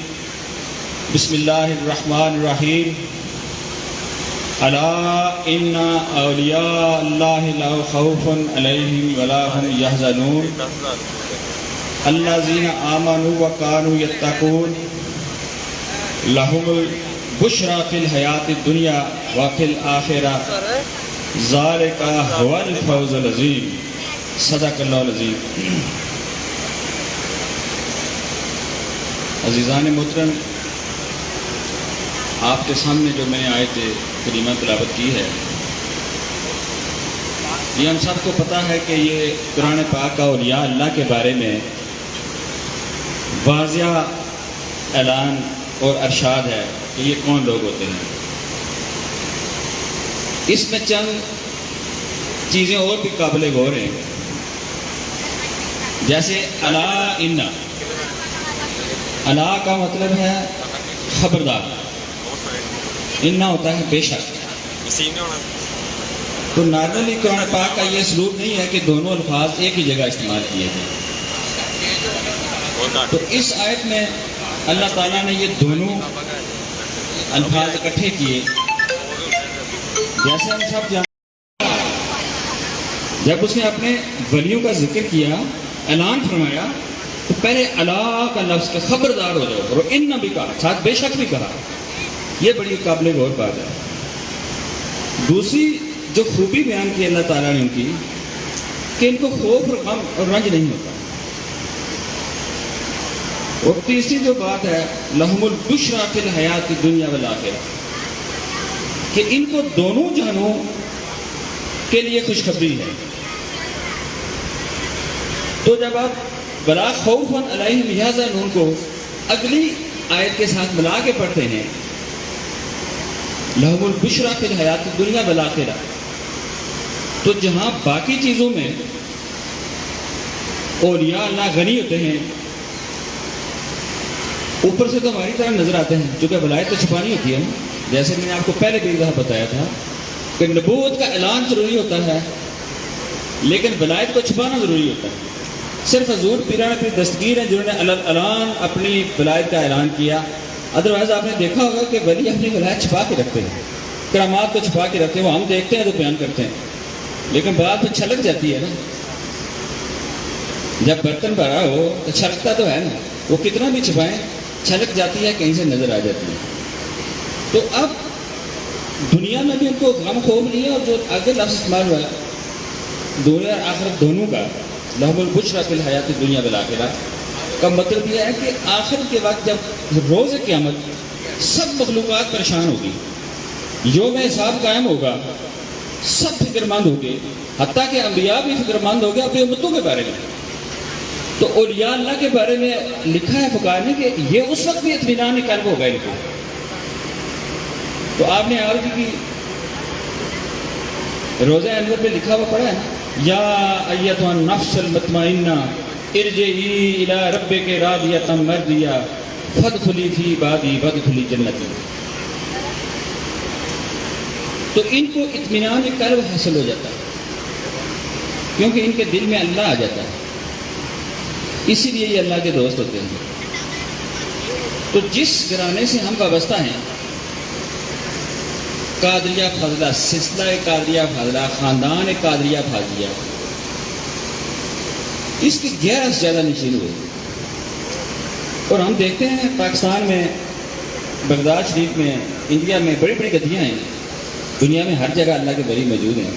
بسم اللہ الرحمن الرحیم. الا ان اولیاء اللہ لا خوف علیہم ولا هم یحزنون الذین آمنوا وکانوا یتقون لهم البشرى فی الحیاۃ الدنیا وفی الآخرہ ذالک هو الفوز العظیم. صدق اللہ العظیم. عزیزان محترم، آپ کے سامنے جو میں نے آیت کریمہ تلاوت کی ہے، یہ ہم سب کو پتہ ہے کہ یہ قرآن پاک کا اولیاء اللہ کے بارے میں واضح اعلان اور ارشاد ہے کہ یہ کون لوگ ہوتے ہیں۔ اس میں چند چیزیں اور بھی قابل غور ہیں، جیسے الا ان، الا کا مطلب ہے خبردار، ان ہوتا ہے بے شک۔ تو نارملی قرآن پاک کا یہ اسلوب نہیں ہے کہ دونوں الفاظ ایک ہی جگہ استعمال کیے جائیں، تو اس آیت میں اللہ تعالیٰ نے یہ دونوں الفاظ اکٹھے کیے۔ جیسے ہم سب جانتے ہیں، جب اس نے اپنے ولیوں کا ذکر کیا، اعلان فرمایا، تو پہلے اللہ کا لفظ کہ خبردار ہو جاؤ، اور ان بھی کہا، ساتھ بے شک بھی کہا، یہ بڑی قابل غور بات ہے۔ دوسری جو خوبی بیان کی اللہ تعالیٰ نے ان کی، کہ ان کو خوف اور غم اور رنج نہیں ہوتا۔ اور تیسری جو بات ہے، لہم البشریٰ فی الحیات الدنیا والآخرہ، کہ ان کو دونوں جہانوں کے لیے خوشخبری ہے۔ تو جب آپ بلا خوف علیہم یحزنون کو اگلی آیت کے ساتھ ملا کے پڑھتے ہیں، لہم البشریٰ فی الحیات الدنیا والآخرہ، تو جہاں باقی چیزوں میں اولیاء اللہ غنی ہوتے ہیں، اوپر سے تو ہماری طرح نظر آتے ہیں، چونکہ ولایت تو چھپانی ہوتی ہے نا، جیسے میں نے آپ کو پہلے بھی دفعہ بتایا تھا کہ نبوت کا اعلان ضروری ہوتا ہے، لیکن ولایت کو چھپانا ضروری ہوتا ہے۔ صرف حضور پیران پیر دستگیر ہیں جنہوں نے اعلان اپنی ولایت کا اعلان کیا، ادروائز آپ نے دیکھا ہوگا کہ ولی اپنی ولایت چھپا کے رکھتے ہیں، کرامات کو چھپا کے رکھتے ہیں، وہ ہم دیکھتے ہیں تو بیان کرتے ہیں، لیکن بات تو چھلک جاتی ہے نا، جب برتن بھرا ہو تو چھلکتا تو ہے نا، وہ کتنا بھی چھپائیں چھلک جاتی ہے، کہیں سے نظر آ جاتی ہے۔ تو اب دنیا میں بھی ان کو غم خوف نہیں ہے، اور جو آگے لفظ استعمال ہوا ہے دنیا اور آخرت دونوں کا، لہم البشریٰ فی الحیات الدنیا والآخرہ کا مطلب یہ ہے کہ آخر کے وقت جب روز قیامت سب مخلوقات پریشان ہوگی، یوم حساب قائم ہوگا، سب فکر مند ہوگے، حتیٰ کہ انبیاء بھی فکر مند ہو گئے اپنی امتوں کے بارے میں۔ تو اولیاء اللہ کے بارے میں لکھا ہے فقہاء نے کہ یہ اس وقت بھی اطمینان قلب ہوگا ان کو۔ تو آپ نے عرض کی روزہ انور میں لکھا ہوا پڑھا ہے نا، یا ایتھا النفس المطمئنہ ارجعی الی ربک راضیۃ مرضیہ فادخلی فی عبادی وادخلی جنتی۔ تو ان کو اطمینان قلب حاصل ہو جاتا ہے، کیونکہ ان کے دل میں اللہ آ جاتا ہے، اسی لیے یہ اللہ کے دوست ہوتے ہیں۔ تو جس گھرانے سے ہم وابستہ ہیں، قادریہ فاضلہ، سلسلہ قادریہ فاضلہ، خاندان قادریہ فاضلیہ، اس کی 11 سے زیادہ نشین ہوئے۔ اور ہم دیکھتے ہیں پاکستان میں، بغداد شریف میں، انڈیا میں بڑی بڑی گدیاں ہیں، دنیا میں ہر جگہ اللہ کے ولی موجود ہیں۔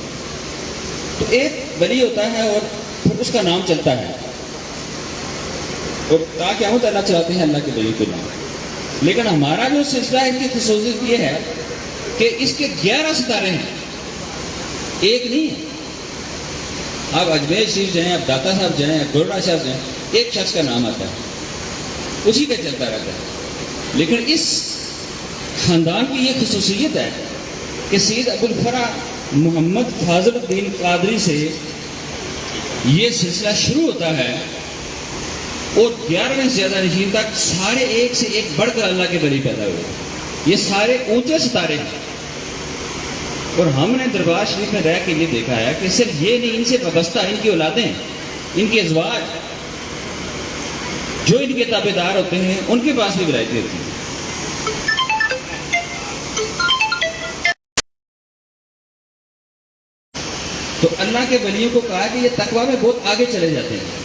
تو ایک ولی ہوتا ہے اور پھر اس کا نام چلتا ہے، اور تاکہ ہم اللہ چلاتے ہیں اللہ کے ولی کے نام۔ لیکن ہمارا جو سلسلہ ہے، اس کی خصوصیت یہ ہے کہ اس کے 11 ستارے ہیں، ایک نہیں ہے۔ آپ اجمیر شریف جائیں، آپ داتا صاحب جائیں، آپ گولڈا صاحب جائیں، ایک شخص کا نام آتا ہے، اسی کا چلتا رہتا ہے۔ لیکن اس خاندان کی یہ خصوصیت ہے کہ سید ابو الفرح محمد فاضل الدین قادری سے یہ سلسلہ شروع ہوتا ہے، اور 11ویں سے زیادہ نشین تک سارے ایک سے ایک بڑھ کر اللہ کے ولی پیدا ہوئے۔ یہ سارے اونچے ستارے ہیں، اور ہم نے دربار شریف میں رہ کے یہ دیکھا ہے کہ صرف یہ نہیں، ان سے وابستہ ان کی اولادیں، ان کے ازواج جو ان کے تابع دار ہوتے ہیں، ان کے پاس بھی ولایتیں ہوتی ہیں۔ تو اللہ کے ولیوں کو کہا کہ یہ تقویٰ میں بہت آگے چلے جاتے ہیں۔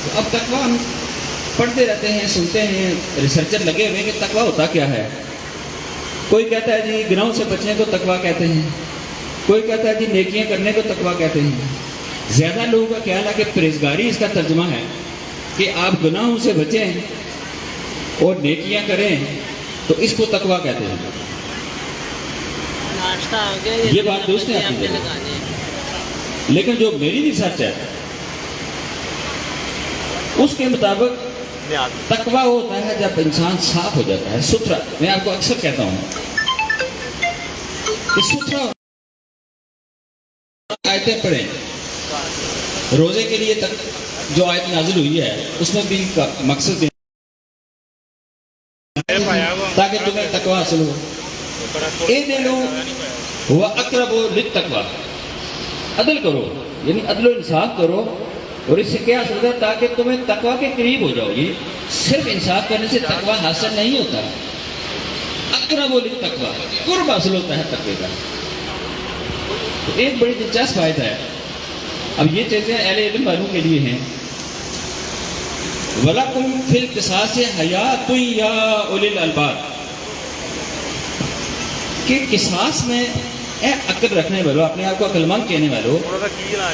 تو اب تقویٰ ہم پڑھتے رہتے ہیں، سنتے ہیں، ریسرچر لگے ہوئے کہ تقویٰ ہوتا کیا ہے۔ کوئی کہتا ہے جی گناہوں سے بچنے کو تقویٰ کہتے ہیں، کوئی کہتا ہے جی نیکیاں کرنے کو تقویٰ کہتے ہیں۔ زیادہ لوگوں کا خیال ہے کہ پرہیزگاری اس کا ترجمہ ہے کہ آپ گناہوں سے بچیں اور نیکیاں کریں، تو اس کو تقویٰ کہتے ہیں۔ یہ بات درست ہے آپ کی، لیکن جو میری ریسرچ ہے اس کے مطابق تقویٰ ہوتا ہے جب انسان صاف ہو جاتا ہے، ستھرا. میں آپ کو اکثر کہتا ہوں کہ ستھرا آیتیں پڑھیں. روزے کے لیے جو آیت نازل ہوئی ہے اس میں بھی مقصد تاکہ تمہیں تقویٰ حاصل ہو. وَأَقْرَبُ لِلتَّقْوَىٰ، عدل کرو، یعنی عدل و انصاف کرو. اور اس سے کیا حاصل ہوتا ہے؟ تاکہ تمہیں تقویٰ کے قریب ہو جاؤ. یہ صرف انصاف کرنے سے تقویٰ حاصل نہیں ہوتا. اقرب للتقویٰ، قرب حاصل ہوتا ہے تقوی کا. تو ایک بڑی دلچسپ آیت ہے. اب یہ چیزیں اہل علم والوں کے لیے ہیں. وَلَكُمْ فِي الْقِصَاصِ حَيَاةٌ يَا أُولِي الْأَلْبَابِ، کہ قصاص میں اے عقل رکھنے والوں، اپنے آپ کو عقل مند کہنے والوں،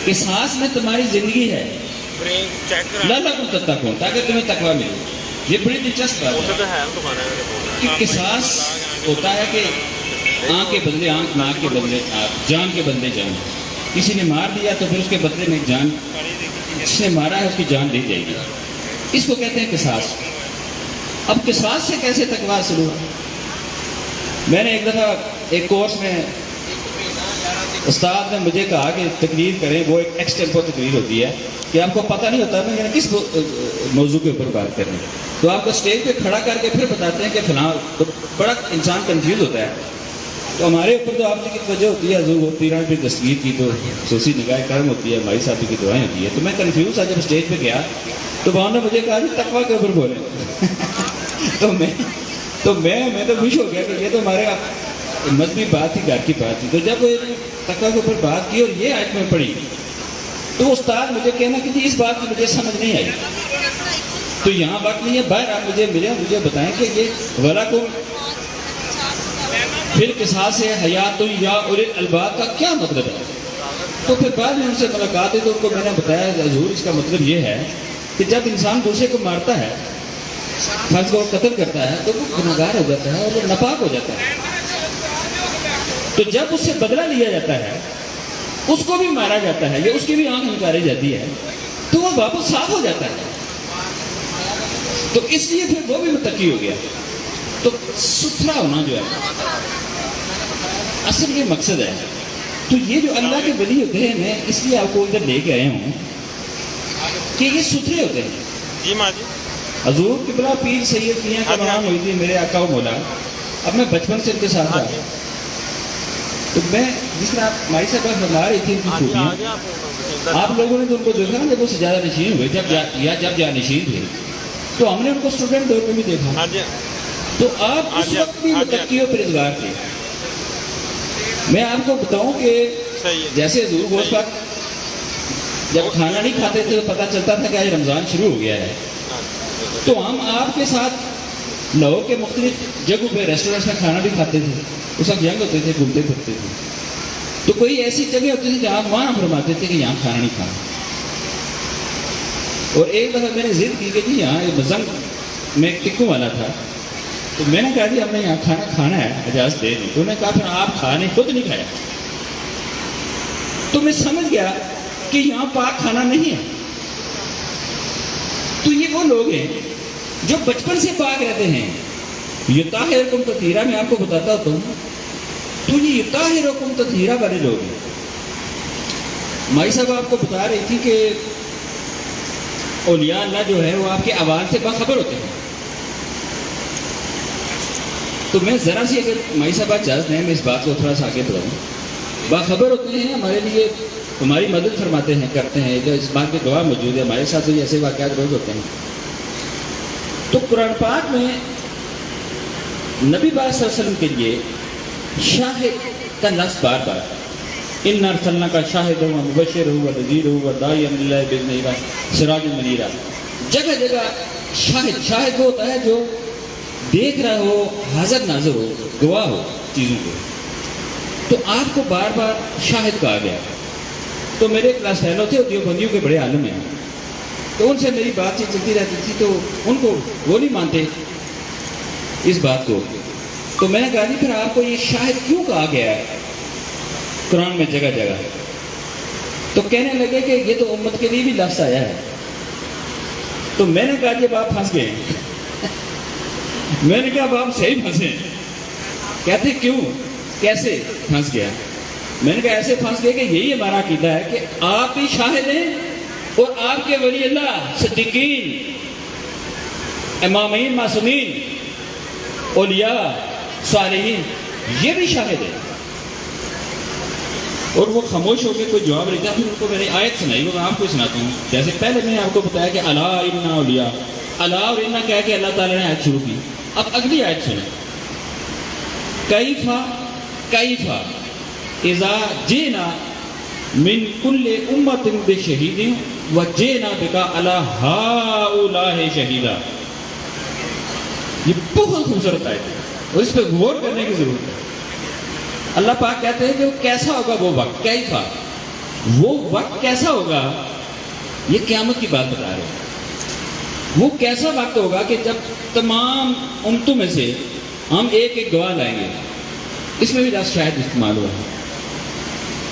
قصاص میں تمہاری زندگی ہے. لعلکم تتقون، تاکہ تمہیں تقویٰ ملے. یہ بڑی دلچسپ بات ہے کہ قصاص ہوتا ہے کہ آنکھ کے بدلے آنکھ، ناک کے بدلے ناک، جان کے بدلے جان. کسی نے مار دیا تو پھر اس کے بدلے میں جان، جس نے مارا ہے اس کی جان دی جائے گی. اس کو کہتے ہیں قصاص. اب قصاص سے کیسے تقویٰ حاصل ہوا؟ میں نے ایک دفعہ ایک کورس میں استاد نے مجھے کہا کہ تقریر کریں. وہ ایک ایکسٹیمپو تقریر ہوتی ہے کہ آپ کو پتہ نہیں ہوتا میں کس موضوع کے اوپر بات کرنی. تو آپ کو اسٹیج پہ کھڑا کر کے پھر بتاتے ہیں کہ فلاں، تو بڑا انسان کنفیوز ہوتا ہے. تو ہمارے اوپر تو آپ کی وجہ ہوتی ہے، حضور وہ پیران پہ دستگیر کی تو خصوصی نگاہ کرم ہوتی ہے، بھائی صاحب کی دعائیں ہوتی ہے. تو میں کنفیوز تھا. جب اسٹیج پہ گیا تو وہاں نے مجھے کہا کہ تقویٰ کے اوپر بولیں. تو میں تو خوش ہو گیا کہ یہ تو ہمارے مذہبی بات تھی، گھر کی بات تھی. تو جب تقویٰ کے اوپر بات کی اور یہ آیت میں پڑھی تو استاد مجھے کہنا کہ اس بات کی مجھے سمجھ نہیں آئی. تو یہاں بات نہیں ہے، باہر آپ مجھے ملے، مجھے بتائیں کہ یہ وَلَكُمْ فِي الْقِصَاصِ حَيَاةٌ يَا أُولِي الْأَلْبَابِ کا کیا مطلب ہے؟ تو پھر بعد میں ان سے ملاقات ہوئی تو ان کو میں نے بتایا کہ حضور اس کا مطلب یہ ہے کہ جب انسان دوسرے کو مارتا ہے، فرض کو قتل کرتا ہے، تو وہ گنہگار ہو جاتا ہے اور وہ ناپاک ہو جاتا ہے. تو جب اس سے بدلہ لیا جاتا ہے، اس کو بھی مارا جاتا ہے یا اس کی بھی آنکھ نکالی جاتی ہے، تو وہ واپس صاف ہو جاتا ہے. تو اس لیے پھر وہ بھی متقی ہو گیا. تو ستھرا ہونا جو ہے اصل یہ مقصد ہے. تو یہ جو اللہ کے ولی ہوتے ہیں، میں اس لیے آپ کو ادھر لے کے آیا ہوں کہ یہ ستھرے ہوتے ہیں. جی ماں جی. حضور قبلہ پیر سید میاں کمران محی الدین میرے آقا و مولا، اب میں بچپن سے ان کے ساتھ رہا. تو میں جس طرح مائی صاحبہ فرما رہی تھی ان کی خوبیاں، آپ لوگوں نے تو ان کو دیکھا نا جب وہ سجادہ نشین ہوئے، جب جانشین تھے، تو ہم نے ان کو اسٹوڈنٹ دور میں بھی دیکھا. تو آپ اس وقت بھی متقی و پرہیزگار تھے. میں آپ کو بتاؤں کہ جیسے حضور گوشت پاک جب کھانا نہیں کھاتے تھے تو پتہ چلتا تھا کہ آج رمضان شروع ہو گیا ہے. تو ہم آپ کے ساتھ لاہور کے مختلف جگہوں پہ ریسٹورینٹس میں کھانا بھی کھاتے تھے. اس وقت ینگ ہوتے تھے، گھومتے پھرتے تھے. تو کوئی ایسی جگہ ہوتی تھی جہاں وہاں فرماتے تھے کہ یہاں کھانا نہیں کھانا. اور ایک دفعہ میں نے ضد کی کہ جی یہاں مزنگ میں ایک ٹکوں والا تھا، تو میں نے کہا جی ہم نے یہاں کھانا کھانا ہے، اجازت دے دیں. تو انہوں نے کہا پھر آپ کھانے خود نہیں کھایا. تو میں سمجھ گیا کہ یہاں پاک کھانا نہیں ہے. تو یہ وہ لوگ ہیں جو بچپن سے پاک رہتے ہیں. یطہرکم تطہیرا میں آپ کو بتاتا ہوتا ہوں. تو یہ یطہرکم تطہیرا والے لوگ ہیں. مائی صاحب آپ کو بتا رہی تھی کہ اولیاء اللہ جو ہے وہ آپ کے اعمال سے باخبر ہوتے ہیں. تو میں ذرا سی اگر مائی صاحب اجازت دیں میں اس بات کو تھوڑا سا آگے بڑھاؤں. باخبر ہوتے ہیں، ہمارے لیے ہماری مدد فرماتے ہیں، کرتے ہیں. جو اس بات کی گواہ موجود ہے، ہمارے ساتھ بھی ایسے واقعات روز ہوتے ہیں. تو قرآن پاک میں نبی پاک صلی اللہ علیہ وسلم کے لیے شاہد کا لفظ بار بار، اِنَّا أَرْسَلْنَاكَ شَاهِدًا وَمُبَشِّرًا وَنَذِيرًا وَدَاعِيًا إِلَى اللَّهِ بِإِذْنِهِ وَسِرَاجًا مُنِيرًا. جگہ جگہ شاہد وہ ہوتا ہے جو دیکھ رہا ہو، حاضر ناظر ہو، گواہ ہو چیزوں کو. تو آپ کو بار بار شاہد کہا گیا. تو میرے کلاس فیلو تھے، دیوبندیوں کے بڑے عالم ہیں. تو ان سے میری بات چیت چلتی رہتی تھی. تو ان کو وہ نہیں مانتے اس بات کو. تو میں نے کہا جی پھر آپ کو یہ شاہد کیوں کہا گیا ہے؟ قرآن میں جگہ جگہ. تو کہنے لگے کہ یہ تو امت کے لیے بھی لفظ آیا ہے. تو میں نے کہا جب آپ پھنس گئے میں نے کہا اب آپ صحیح پھنسے. کہتے کیوں کیسے پھنس گیا؟ میں نے کہا ایسے پھنس گئے کہ یہی ہمارا عقیدہ ہے کہ آپ بھی شاہد ہیں اور آپ کے ولی اللہ صدیقین امامین معصومین اولیاء صالحین یہ بھی شاہد ہیں. اور وہ خاموش ہو کے کوئی جواب نہیں تھا. پھر ان کو میں نے آیت سنائی, وہ میں آپ کو سناتا ہوں. جیسے پہلے میں نے آپ کو بتایا کہ الا انا اولیاء, الا اور انا کہہ کے اللہ تعالیٰ نے آیت شروع کی. اب اگلی آیت سنیں, کیفا اذا جئنا من کل امت بشہید وجئنا بک علی ہؤلاء شہیدا. یہ بہت خوبصورت آیت ہے اور اس پہ غور کرنے کی ضرورت ہے. اللہ پاک کہتے ہیں کہ وہ کیسا ہوگا وہ وقت, کیفا وہ وقت کیسا ہوگا, یہ قیامت کی بات بتا رہے ہیں. وہ کیسا وقت ہوگا کہ جب تمام امتوں میں سے ہم ایک ایک گواہ لائیں گے. اس میں بھی لفظ شاید استعمال ہوا ہے.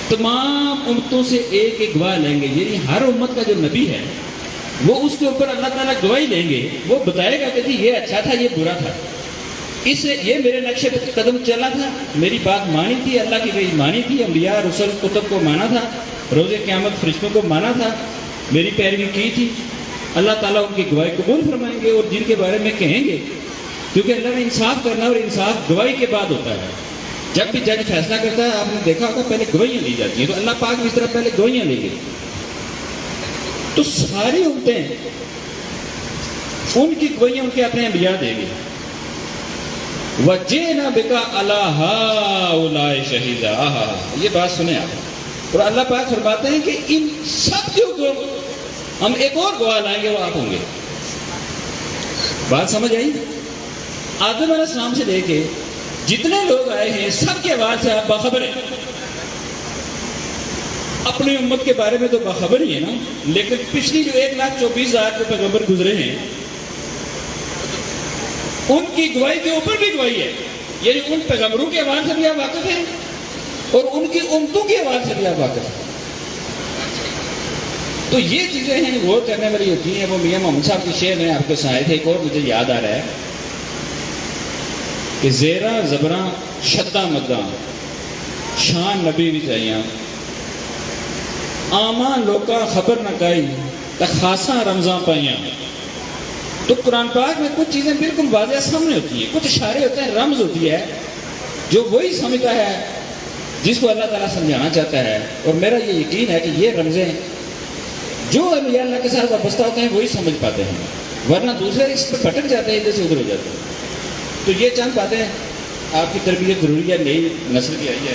تمام امتوں سے ایک ایک گواہ لیں گے, یعنی ہر امت کا جو نبی ہے وہ اس کے اوپر اللہ تعالیٰ گواہی لیں گے. وہ بتائے گا کہ جی یہ اچھا تھا یہ برا تھا, اس سے یہ میرے نقشے پہ قدم چلا تھا, میری بات مانی تھی, اللہ کی وحی مانی تھی, انبیاء رسل کتب کو مانا تھا, روز قیامت فرشتوں کو مانا تھا, میری پیروی کی تھی. اللہ تعالیٰ ان کی گواہی قبول فرمائیں گے اور جن کے بارے میں کہیں گے, کیونکہ اللہ نے انصاف کرنا اور انصاف گواہی کے بعد ہوتا ہے. جب بھی جج فیصلہ کرتا ہے آپ نے دیکھا ہوگا پہلے گواہیاں لی جاتی ہیں, تو اللہ پاک بھی اس طرح پہلے گواہیاں لے گئے. تو ساری امتیں ان کی گواہیاں ان کے اپنے انبیاء دیں گے. وَجِئْنَا بِكَ عَلَىٰ هَٰؤُلَاءِ شَهِيدًا. یہ بات سنیں آپ, اور اللہ پاک فرماتے ہیں کہ ان سب کے اوپر ہم ایک اور گواہ لائیں گے, وہ آپ ہوں گے. بات سمجھ آئی؟ آدم علیہ السلام سے لے کے جتنے لوگ آئے ہیں سب کے بعد سے آپ باخبر ہیں. اپنی امت کے بارے میں تو باخبر ہی ہے نا, لیکن پچھلی جو 1,24,000 کے پیغمبر گزرے ہیں ان کی گواہی کے اوپر بھی گواہی ہے. یعنی ان پیغمبروں کے حوالے سے بھی آپ واقف ہیں اور ان کی امتوں کے حوالے سے بھی آپ واقف ہیں. تو یہ چیزیں ہیں غور کرنے والی ہوتی ہیں. وہ میاں محمد صاحب کی شعر میں آپ کو سنائے تھے, ایک اور مجھے یاد آ رہا ہے کہ زیرہ زبراں شدہ مداں شان نبی بھی چاہیے آماں لوکاں خبر نہ کائی خاصاں رمضاں پائیاں. تو قرآن پاک میں کچھ چیزیں بالکل واضح سامنے ہوتی ہیں, کچھ اشارے ہوتے ہیں, رمز ہوتی ہے جو وہی سمجھتا ہے جس کو اللہ تعالیٰ سمجھانا چاہتا ہے. اور میرا یہ یقین ہے کہ یہ رمزیں جو اولیاء اللہ کے ساتھ وابستہ ہوتے ہیں وہی سمجھ پاتے ہیں, ورنہ دوسرے اس پہ بھٹک جاتے ہیں, ادھر سے ادھر ہو جاتے ہیں. تو یہ چند باتیں آپ کی تربیت ضروری ہے, نئی نسل کی آئی ہے.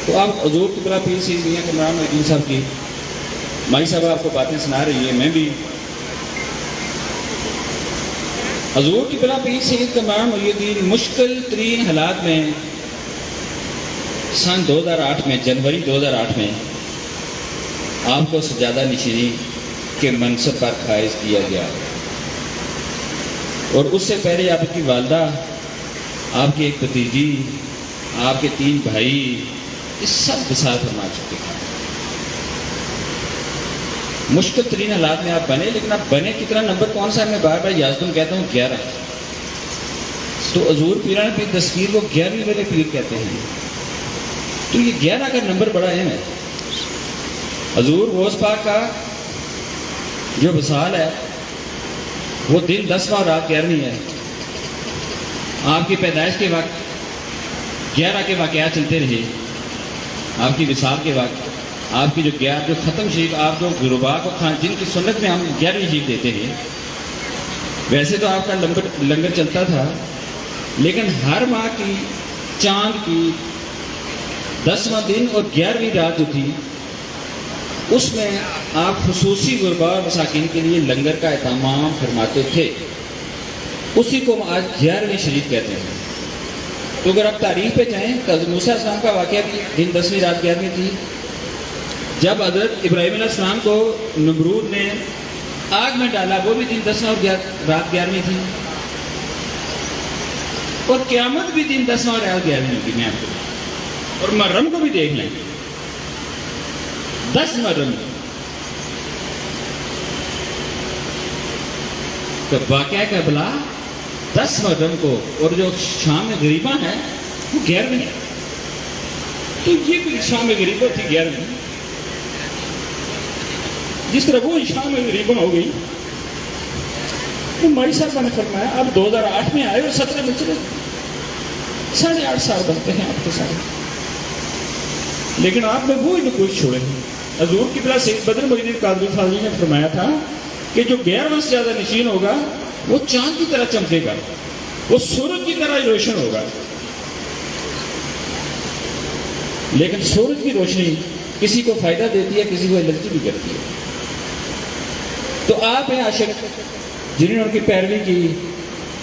تو آپ حضور کی بلا پیر سید میاں کامران محی الدین صاحب کی مائی صاحب آپ کو باتیں سنا رہی ہیں. میں بھی حضور کی بلا پیر سید کامران محی الدین مشکل ترین حالات میں سن 2008 میں جنوری 2008 میں آپ کو سجادہ نشینی کے منصب پر فائز کیا گیا. اور اس سے پہلے آپ کی والدہ, آپ کی ایک بھتیجی, آپ کے 3 بھائی, اس سب کے ساتھ فرما چکے ہیں. مشکل ترین حالات میں آپ بنے, لیکن آپ بنے کتنا نمبر کون سا ہے میں بار بار یاد کہتا ہوں 11. تو حضور پیران پیر دستگیر کو 11ویں والے پیر کہتے ہیں. تو یہ 11 کا نمبر بڑا اہم ہے. حضور غوث پاک کا جو وصال ہے وہ دن 10واں اور رات 11ویں ہے. آپ کی پیدائش کے وقت 11 کے واقعات چلتے رہے, آپ کی وصال کے وقت آپ کی جو ختم شریف آپ جو غربا کو کھان جن کی سنت میں ہم 11ویں شریف دیتے ہیں, ویسے تو آپ کا لنگر چلتا تھا, لیکن ہر ماہ کی چاند کی 10واں دن اور 11ویں رات جو تھی اس میں آپ خصوصی غربا اور مساکین کے لیے لنگر کا اہتمام فرماتے تھے. اسی کو ہم آج 11ویں شریف کہتے ہیں. تو اگر آپ تاریخ پہ جائیں تو حضرت موسیٰ علیہ السلام کا واقعہ بھی دن 10ویں رات 11ویں تھی. جب حضرت ابراہیم علیہ السلام کو نمرود نے آگ میں ڈالا وہ بھی دن 10واں اور رات 11ویں تھی. اور قیامت بھی دن 10واں اور رات 11ویں ہوگی. میں آپ کو اور محرم کو بھی دیکھ لیں, 10 محرم تو واقعہ کربلا 10 محرم کو، اور جو شام میں غریباں ہے وہ 11 ہے. تو یہ بھی شام میں غریباں تھی 11 میں. جس طرح وہ شام میں غریباں ہو گئی، تو مائی صاحبہ نے فرمایا اب 2008 میں آئے اور 17 میں چلے، 8.5 سال بنتے ہیں آپ کے ساتھ، لیکن آپ نے وہی نقوش چھوڑے ہیں. حضور کی بلا سید بدر معین الدین قادری فاضلی نے فرمایا تھا کہ جو 11واں سے زیادہ نشین ہوگا وہ چاند کی طرح چمکے گا، وہ سورج کی طرح روشن ہوگا. لیکن سورج کی روشنی کسی کو فائدہ دیتی ہے، کسی کو الرجی بھی کرتی ہے. تو آپ ہیں عاشق جنہوں نے ان کی پیروی کی،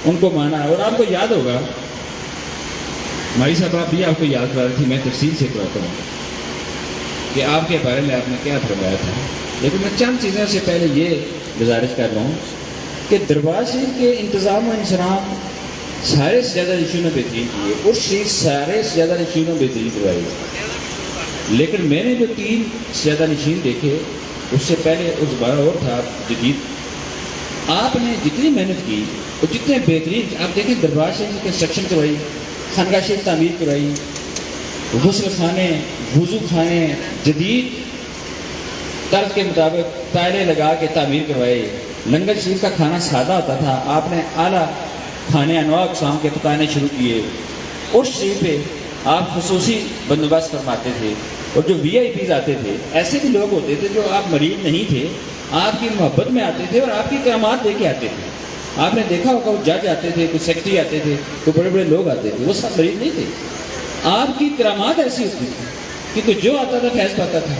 ان کو مانا. اور آپ کو یاد ہوگا مائی صاحب آپ بھی آپ کو یاد کرا رہی تھی، میں تفصیل سے کراتا ہوں کہ آپ کے بارے میں آپ نے کیا فرمایا تھا. لیکن میں چند چیزوں سے پہلے یہ گزارش کر رہا ہوں کہ دربار شریف کے انتظام و انصرام سارے سے زیادہ نشینوں بہترین کیے، اور شریف سارے سے زیادہ نشینوں بہترین کروائی. لیکن میں نے جو 3 سے زیادہ نشین دیکھے، اس سے پہلے اس بار اور تھا جدید. آپ نے جتنی محنت کی اور جتنے بہترین، آپ دیکھیں دربار شریف کی کنسٹرکشن کروائی، خانقاہ شریف تعمیر کرائی، غسل خانے، وضو خانے جدید طرز کے مطابق ٹائلیں لگا کے تعمیر کروائے. لنگر شریف کا کھانا سادہ ہوتا تھا، آپ نے اعلیٰ کھانے انواع اقسام کے پکانے شروع کیے. اور شریف پہ آپ خصوصی بندوبست فرماتے تھے، اور جو وی آئی پیز آتے تھے، ایسے بھی لوگ ہوتے تھے جو آپ مریض نہیں تھے، آپ کی محبت میں آتے تھے اور آپ کی کرامات دے کے آتے تھے. آپ نے دیکھا ہوگا وہ جج آتے تھے، کوئی سیکرٹری آتے تھے، کوئی بڑے بڑے لوگ آتے تھے، وہ سب مریض نہیں تھے. آپ کی کرامات ایسی ہوتی تھی کہ جو آتا تھا فیض پاتا تھا،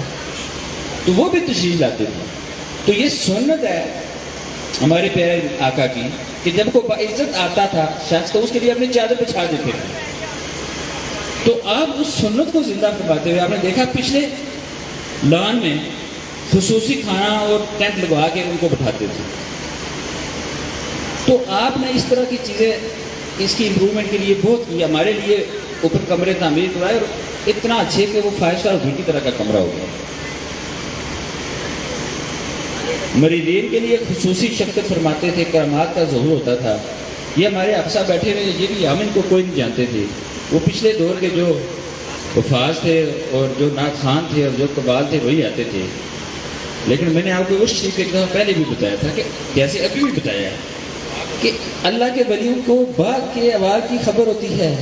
تو وہ بھی تشریف لاتے تھے. تو یہ سنت ہے ہمارے پیارے آقا کی کہ جب کوئی باعزت آتا تھا شخص تو اس کے لیے اپنی چادر بچھا دیتے تھے. تو آپ اس سنت کو زندہ کرواتے ہوئے آپ نے دیکھا پچھلے لان میں خصوصی کھانا اور ٹینٹ لگوا کے ان کو بٹھاتے تھے. تو آپ نے اس طرح کی چیزیں اس کی امپرومنٹ کے لیے بہت کی. ہمارے لیے اوپر کمرے تعمیر کروائے اور اتنا اچھے کہ وہ 5 اسٹار ہوٹل کی طرح کا کمرہ ہو گیا. مریدین کے لیے خصوصی شفقت فرماتے تھے، کرامات کا ظہور ہوتا تھا. یہ ہمارے افسر بیٹھے ہوئے، یہ بھی ہم ان کو کوئی نہیں جانتے تھے. وہ پچھلے دور کے جو حفاظ تھے اور جو ناخوان تھے اور جو قبال تھے وہی آتے تھے. لیکن میں نے آپ کو اس چیز کے پہلے بھی بتایا تھا کہ جیسے ابھی بھی بتایا ہے کہ اللہ کے ولیوں کو باغ کے احوال کی خبر ہوتی ہے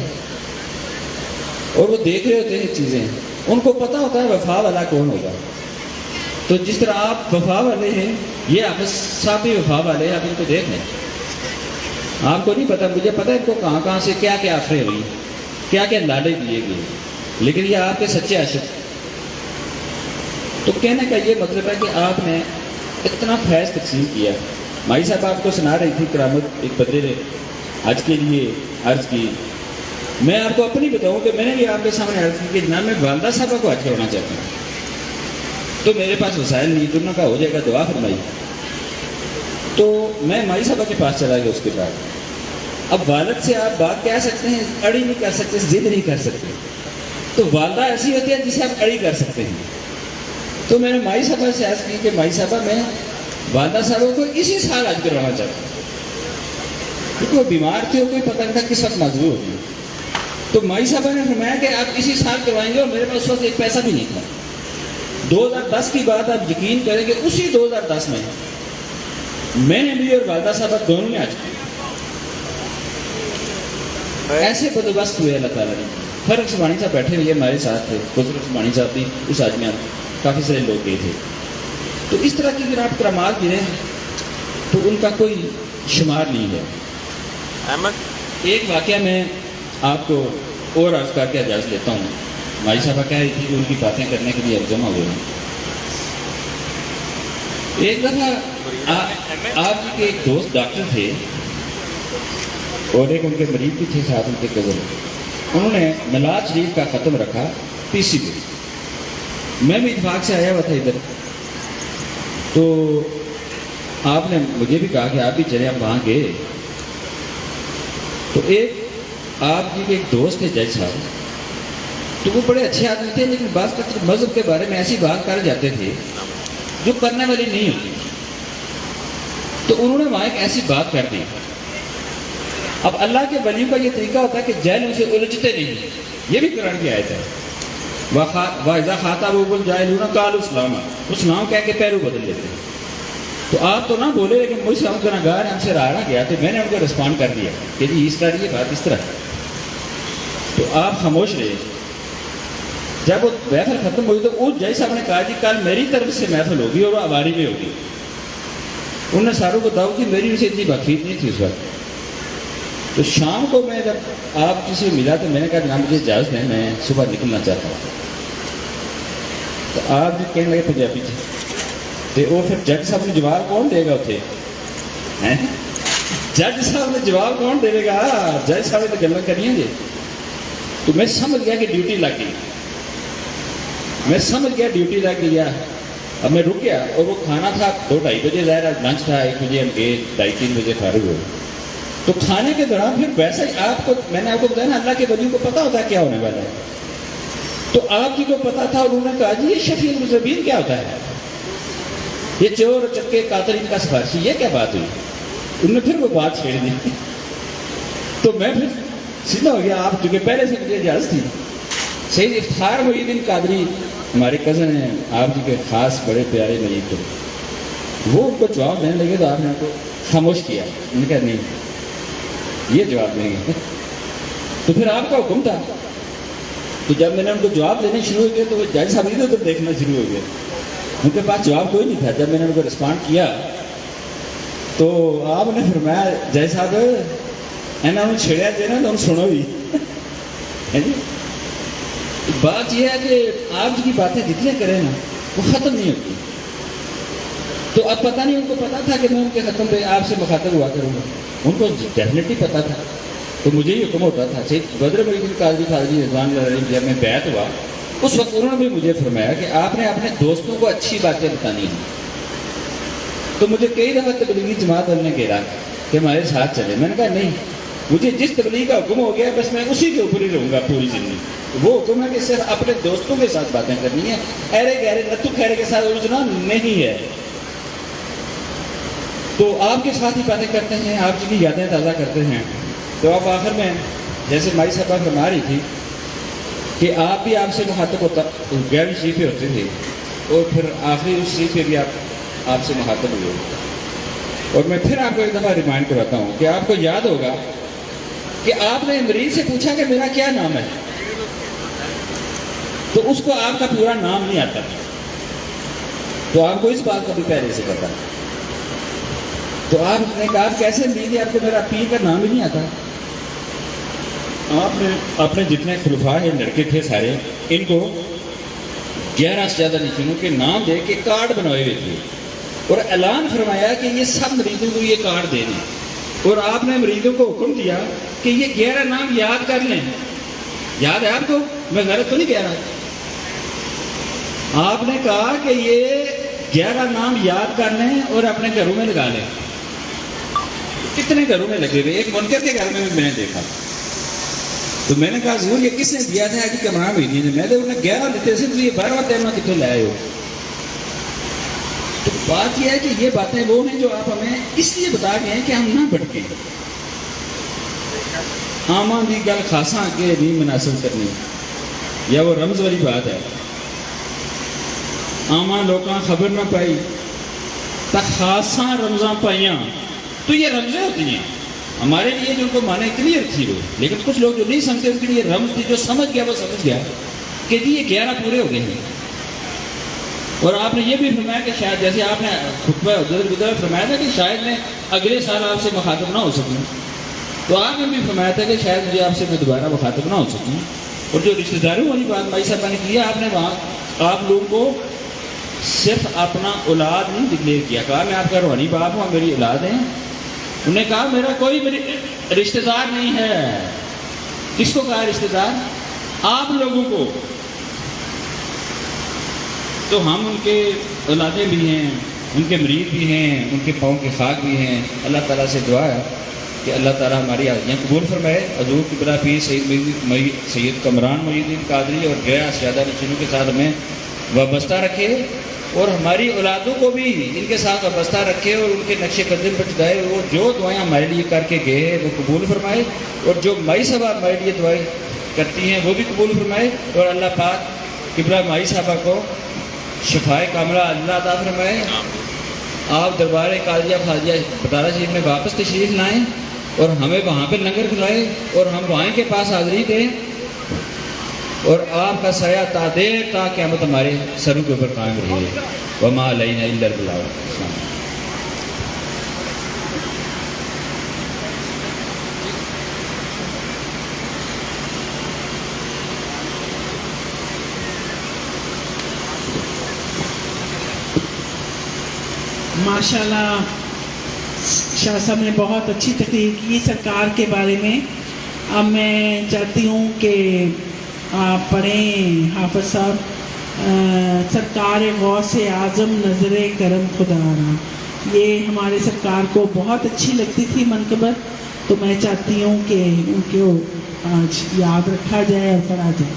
اور وہ دیکھ رہے ہوتے ہیں چیزیں. ان کو پتہ ہوتا ہے وفا والا کون ہوگا. تو جس طرح آپ وفا والے ہیں، یہ آپ صاحب بھی وفا والے ہیں. آپ ان کو دیکھ لیں. آپ کو نہیں پتہ، مجھے پتہ ہے ان کو کہاں کہاں سے کیا کیا آفریں ہوئی، کیا کیا لاڈے دیے گئے، لیکن یہ آپ کے سچے عاشق. تو کہنے کا یہ مطلب ہے کہ آپ نے اتنا فیض تقسیم کیا. مائی صاحب آپ کو سنا رہی تھی کرامت ایک بندے نے حج کے لیے عرض کی. میں آپ کو اپنی بتاؤں کہ میں نے بھی آپ کے سامنے عرض کی کہ جناب میں والدہ صاحبہ کو حج کروانا چاہتا ہوں. تو میرے پاس وسائل نہیں، دونوں کا ہو جائے گا، دعا فرمائی. تو میں مائی صاحبہ کے پاس چلا گیا. اس کے بعد اب والد سے آپ بات کہہ سکتے ہیں، اڑی نہیں کر سکتے، ضد نہیں کر سکتے. تو والدہ ایسی ہوتی ہے جسے آپ اڑی کر سکتے ہیں. تو میں نے مائی صاحبہ سے عرض کی کہ مائی صاحبہ میں والدہ صاحبوں کو اسی سال حج کروانا چاہتا ہوں، کیونکہ وہ بیمار تھے، کوئی پتہ نہیں تھا کس وقت معذور ہوگی. تو مائی صاحبہ نے فرمایا کہ آپ اسی سال کروائیں گے، اور میرے پاس اس وقت ایک پیسہ بھی نہیں تھا. 2010 کی بات آپ یقین کریں کہ اسی 2010 میں میں نے بھی اور والدہ صاحبہ دونوں نے حج کیا. ایسے بندوبست ہوئے اللہ تعالیٰ نے. فرق سبحانی صاحب بیٹھے ہوئے ہمارے ساتھ تھے، خسرو سبحانی صاحب بھی اس حج میں کافی سارے لوگ گئے تھے. تو اس طرح کی اگر آپ کرامات گریں تو ان کا کوئی شمار نہیں ہے. ایک واقعہ میں آپ کو اور عرض کر کے اجازت لیتا ہوں. مائی صاحبہ کہہ رہی تھی کہ ان کی باتیں کرنے کے لیے اب جمع ہوئے ہیں. ایک دفعہ آپ کے ایک دوست ڈاکٹر تھے اور ایک ان کے مریض بھی تھے ساتھ، ان کے کزن. انہوں نے نلاج شریف کا ختم رکھا پی سی پہ. میں بھی اتفاق سے آیا ہوا تھا ادھر. تو آپ نے مجھے بھی کہا کہ آپ بھی چلے. آپ وہاں گئے تو ایک آپ کی ایک دوست تھے جج صاحب، تو وہ بڑے اچھے آدمی تھے، لیکن بعض کا مذہب کے بارے میں ایسی بات کر جاتے تھے جو کرنے والی نہیں ہوتی. تو انہوں نے وہاں ایک ایسی بات کر دی. اب اللہ کے ولیوں کا یہ طریقہ ہوتا ہے کہ جہلوں سے الجھتے نہیں. یہ بھی قرآن کی آیت ہے، وَإِذَا خَاطَبَهُمُ الْجَاهِلُونَ قَالُوا سَلَامًا. اسلام کہہ کے پیرو بدل لیتے ہیں. تو آپ تو نہ بولے، لیکن مجھ سے ہم گناہگار ہم سے رہا گیا، تو میں نے ان کو رسپونڈ کر دیا کہ جی اس طرح یہ بات اس طرح. تو آپ خاموش رہے. جب وہ محفل ختم ہوئی تو اس جج صاحب نے کہا جی کل میری طرف سے محفل ہوگی اور وہ آواری میں ہوگی. انہوں نے ساروں کو بتاؤ کہ میری سے اتنی بخیت نہیں تھی اس وقت. تو شام کو میں جب آپ کسی سے ملا تو میں نے کہا جناب مجھے اجازت ہے، میں صبح نکلنا چاہتا ہوں. تو آپ بھی کہنے لگے پنجابی تھے. تو وہ پھر جج صاحب نے جواب کون دے گا اتنے؟ جج صاحب نے جواب کون دے گا؟ جج صاحب نے تو گلیں کریں گے. تو میں سمجھ گیا کہ ڈیوٹی لگ گئی. میں سمجھ گیا ڈیوٹی لگ گیا. اب میں رک گیا اور وہ کھانا تھا 2-2:30 بجے، ظاہر لنچ تھا 1 بجے، ہم گئے 2:30-3 بجے فارغ ہوئے. تو کھانے کے دوران پھر ویسا ہی آپ کو میں نے آپ کو بتایا نا اللہ کے ولیوں کو پتا ہوتا ہے کیا ہونے والا ہے. تو آپ جی کو پتا تھا اور انہوں نے کہا جی یہ شفیع المذنبین کیا ہوتا ہے، یہ چور چکے قاتل ان کا سفارشی، یہ کیا بات ہوئی؟ انہوں نے پھر وہ بات چھیڑ دی. تو میں پھر سیدھا ہو گیا. آپ چونکہ پہلے سے مجھے اجازت تھی. سید افتخار محی الدین قادری ہمارے کزن ہیں، آپ جی کے خاص بڑے پیارے مریض تھے. وہ ان کو جواب دینے لگے تو آپ نے ان کو خاموش کیا. انہوں نے کہا نہیں یہ جواب دیں گے. تو پھر آپ کا حکم تھا. تو جب میں نے ان کو جواب دینے شروع ہو گئے تو وہ جج صاحب ادھر ادھر دیکھنا شروع ہو گئے. ان کے پاس جواب کوئی نہیں تھا. جب میں نے ان کو رسپونڈ کیا تو آپ نے فرمایا جج صاحب انہوں نے چھیڑیا دینا تو ہم سنو بھی. بات یہ ہے کہ آپ جی کی باتیں جتنے کریں نا وہ ختم نہیں ہوتی. تو اب پتہ نہیں ان کو پتا تھا کہ میں ان کے ختم پہ آپ سے مخاطب ہوا کروں گا. ان کو ڈیفینیٹلی پتا تھا. تو مجھے ہی حکم ہوتا تھا. سید بدر محی الدین قادری خارجی رضوان اللہ علیہ جب میں بیعت ہوا اس وقت انہوں نے بھی مجھے فرمایا کہ آپ نے اپنے دوستوں کو اچھی باتیں بتانی ہیں. تو مجھے کئی دفعہ تبلیغی جماعت والوں نے کہا کہ ہمارے ساتھ چلے. میں نے کہا نہیں، مجھے جس تبلیغ کا حکم ہو گیا بس میں اسی کے اوپر ہی رہوں گا پوری زندگی. وہ حکم ہے کہ صرف اپنے دوستوں کے ساتھ باتیں کرنی ہیں، ایرے گہرے لتو خیرے کے ساتھ الجھنا نہیں ہے. تو آپ کے ساتھ ہی باتیں کرتے ہیں، آپ جی کی یادیں تازہ کرتے ہیں. تو آپ آخر میں جیسے مائی صاحبہ فرما رہی تھی کہ آپ بھی آپ سے مخاطب ہوتا 11ویں شریف پہ ہوتے تھے اور پھر آخری اس شریف پہ بھی آپ سے مخاطب ہوئے. اور میں پھر آپ کو ایک دفعہ ریمائنڈ کراتا ہوں کہ آپ کو یاد ہوگا کہ آپ نے مریض سے پوچھا کہ میرا کیا نام ہے، تو اس کو آپ کا پورا نام نہیں آتا. تو آپ کو اس بات کا بھی پہلے سے پتا. تو آپ نے کہا کیسے مریض ہے آپ کو میرا پیر کا نام ہی نہیں آتا. آپ نے اپنے جتنے خلفاء ہیں لڑکے تھے سارے ان کو 11 سے زیادہ نشانوں کے نام دے کے کارڈ بنوائے ہوئے تھے اور اعلان فرمایا کہ یہ سب مریضوں کو یہ کارڈ دے دیں. اور آپ نے مریضوں کو حکم دیا کہ یہ 11 نام یاد کر لیں. یاد ہے آپ کو؟ میں غلط تو نہیں کہہ رہا. آپ نے کہا کہ یہ 11 نام یاد کر لیں اور اپنے گھروں میں لگا لیں. کتنے گھروں میں لگے ہوئے، ایک منکر کے گھر میں بھی میں نے دیکھا. تو میں نے کہا حضور یہ کس نے دیا تھا کہ کمران ہوئی نہیں. میں نے انہیں 11 دیتے سے تو یہ 12واں 13واں کتنے لائے ہو. تو بات یہ ہے کہ یہ باتیں وہ ہیں جو آپ ہمیں اس لیے بتا گئے ہیں کہ ہم نہ بھٹکیں. آماں دی گل خاصاں کے نہیں مناسب کرنی، یا وہ رمز والی بات ہے. آماں لوکاں خبر نہ پائی تا خاصاں رمزاں پائیاں. تو یہ رمزیں ہوتی ہیں ہمارے لیے جو ان کو معنی کلیئر تھی وہ، لیکن کچھ لوگ جو نہیں سمجھتے ان کے لیے رمز تھی. جو سمجھ گیا وہ سمجھ گیا کہ جی یہ 11 پورے ہو گئے ہیں. اور آپ نے یہ بھی فرمایا کہ شاید جیسے آپ نے خطبہ گزر فرمایا تھا کہ شاید میں اگلے سال آپ سے مخاطب نہ ہو سکوں. تو آپ نے بھی فرمایا تھا کہ شاید مجھے آپ سے میں دوبارہ مخاطب نہ ہو سکوں. اور جو رشتہ داروں والی بات مائی صاحبہ نے کیا، آپ نے وہاں آپ لوگوں کو صرف اپنا اولاد نہیں ڈکلیئر کیا. کہا میں آپ کا روحانی باپ ہوں، میری اولاد ہیں. انہوں نے کہا میرا کوئی رشتہ دار نہیں ہے. کس کو کہا رشتہ دار؟ آپ لوگوں کو. تو ہم ان کے اولادیں بھی ہیں، ان کے مرید بھی ہیں، ان کے پاؤں کے خاک بھی ہیں. اللہ تعالیٰ سے دعا ہے کہ اللہ تعالیٰ ہماری حاضریاں قبول فرمائے. حضور قبلہ پیر سید کمران محی الدین قادری اور گیا سیادہ نشینوں کے ساتھ ہمیں وابستہ رکھے اور ہماری اولادوں کو بھی ان کے ساتھ وابستہ رکھے اور ان کے نقش قدم پر چلائے. وہ جو دعائیں ہمارے لیے کر کے گئے وہ قبول فرمائے اور جو مائی صاحبہ ہمارے لیے دعائیں کرتی ہیں وہ بھی قبول فرمائے. اور اللہ پاک قبلہ مائی صاحبہ کو شفائے کاملہ اللہ عطا فرمائے. آپ دربار قادریہ فاضلیہ بطالہ شریف میں واپس تشریف لائیں اور ہمیں وہاں پہ لنگر کھلائے اور ہم وہاں کے پاس حاضری دیں اور آپ کا سایہ تا دیر تا قیامت ہمارے سروں کے اوپر قائم رہے. وما علینا الا البلاغ. ماشاءاللہ شاہ صاحب نے بہت اچھی تقریر کی سرکار کے بارے میں. اب میں چاہتی ہوں کہ آپ پڑھیں حافظ صاحب سرکار غوث اعظم نظر کرم خدا را. یہ ہمارے سرکار کو بہت اچھی لگتی تھی منقبت, تو میں چاہتی ہوں کہ ان کو آج یاد رکھا جائے اور پڑھا جائے.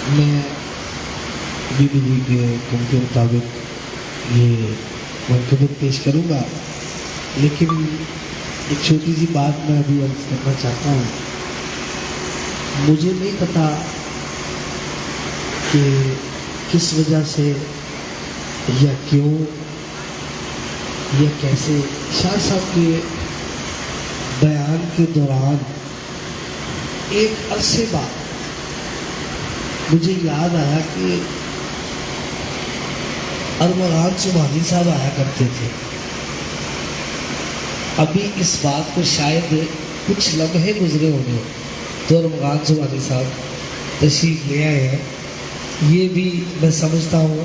میں بی بی جی کے حکم کے مطابق یہ منقبت پیش کروں گا, لیکن ایک چھوٹی سی بات میں ابھی عرض کرنا چاہتا ہوں. مجھے نہیں پتا کہ کس وجہ سے یا کیوں یا کیسے شاہ صاحب کے بیان کے دوران ایک عرصے بعد مجھے یاد آیا کہ ارمغان سبحانی صاحب آیا کرتے تھے. ابھی اس بات کو شاید کچھ لمحے گزرے ہوں گے تو ارمغان سبحانی صاحب تشریف لے آئے ہیں. یہ بھی میں سمجھتا ہوں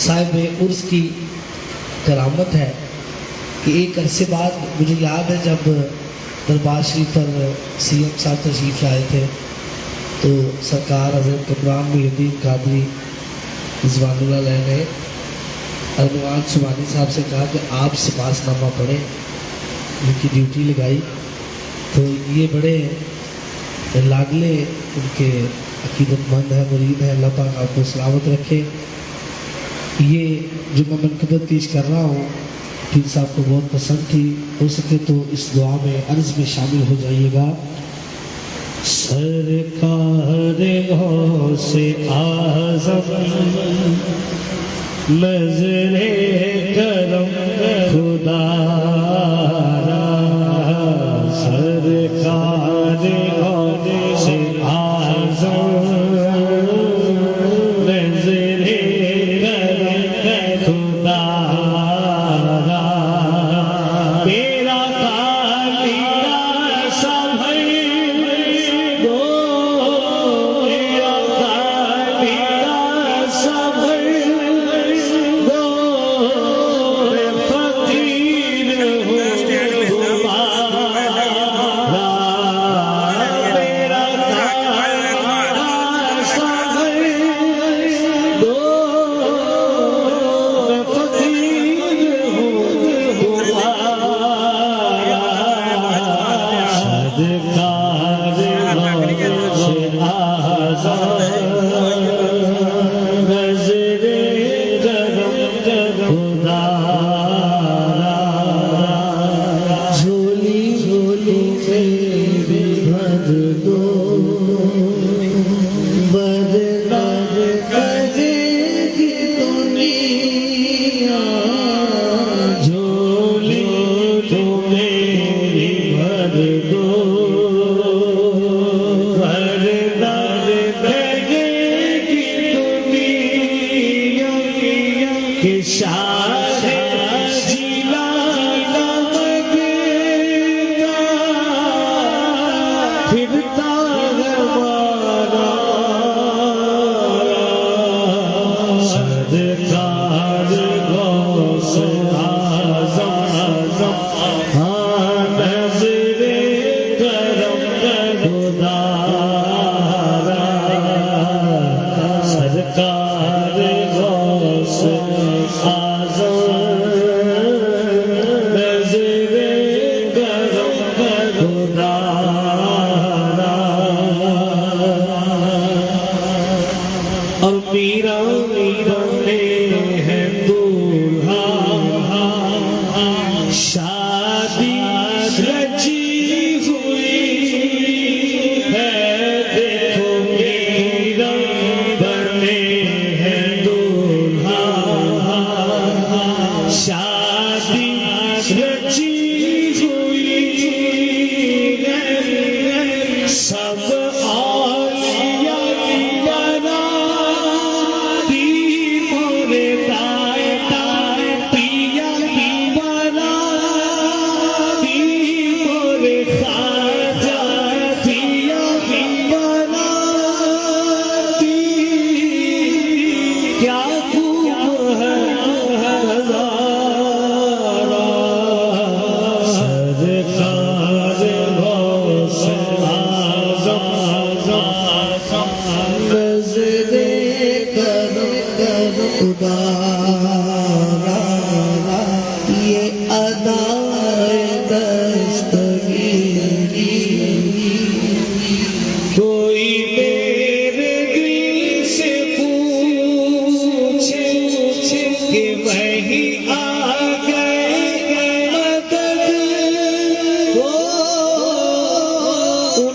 صاحب عرس کی کرامت ہے کہ ایک عرصے بعد مجھے یاد ہے جب دربار شریف پر سی ایم صاحب تشریف لائے تھے تو سرکار حضرت کمران محی الدین قادری رضوان اللہ علیہ نے ارمغان سبحانی صاحب سے کہا کہ آپ سپاس نامہ پڑھیں, ان کی ڈیوٹی لگائی. تو یہ بڑے لاڈلے ان کے عقیدت مند ہیں, مرید ہیں. اللہ پاک آپ کو سلامت رکھے. یہ جو میں منقبت پیش کر رہا ہوں پیر صاحب کو بہت پسند تھی, ہو سکے تو اس دعا میں عرض میں شامل ہو جائیے گا. سرکار غوث اعظم نظر کرم خدا را, سرکار غوث اعظم نظر کرم خدا را, میرا خالیہ سب دو, میرا خالیہ سب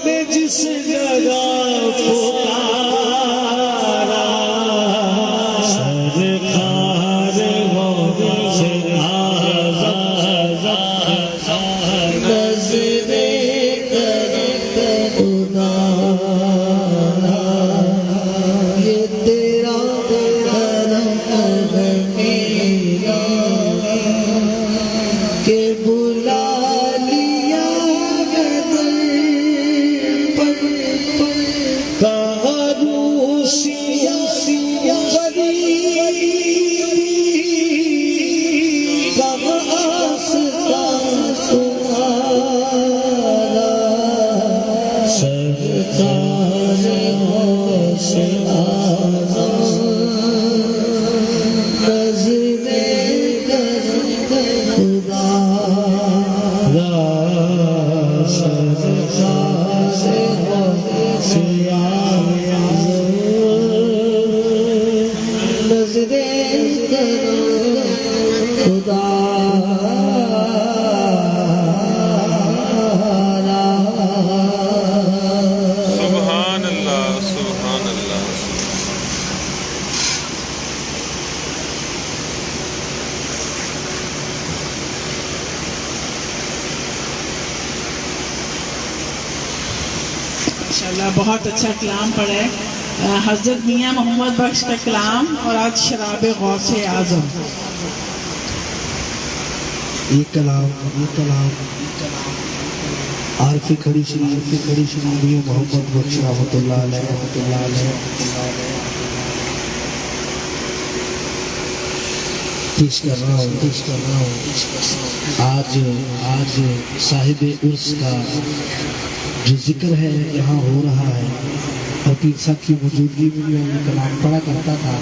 نے جس جگہ پکارا سرکار غوث اعظم نظر خدا یہ تیرا کرم ہے میرا کہ بلا لیا سبحان اللہ سبحان اللہ ماشاءاللہ بہت اچھا کلام پڑھا ہے حضرت میاں محمد بخش کا کلام اور آج شراب غوث اعظم. یہ کلام عارف کھڑی شریف میاں محمد بخش رحمۃ اللہ علیہ پیش کر رہا ہوں. آج صاحب عرس کا جو ذکر ہے یہاں ہو رہا ہے اور پیر صاحب کی موجودگی میں بھی میں کلام پڑھا کرتا تھا.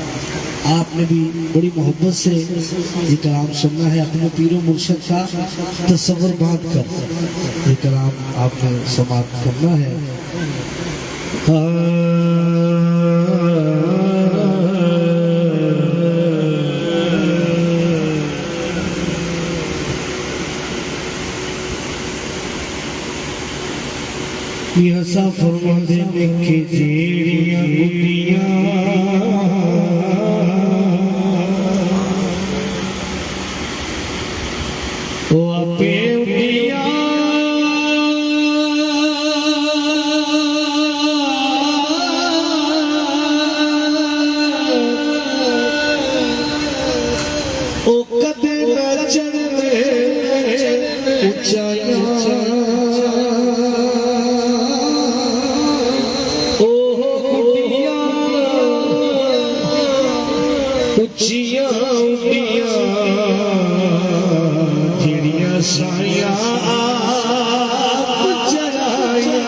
آپ نے بھی بڑی محبت سے یہ کلام سننا ہے. اپنے پیر و مرشد کا تصور باندھ کر یہ کلام آپ نے سماعت کرنا ہے. یہ سا فرما دینے کی جیڑیاں گنیاں وہ اپے اٹھیاں وہ کدے نہ چڑھے اونچائیاں جڑیاں سایاں آپ چڑھایا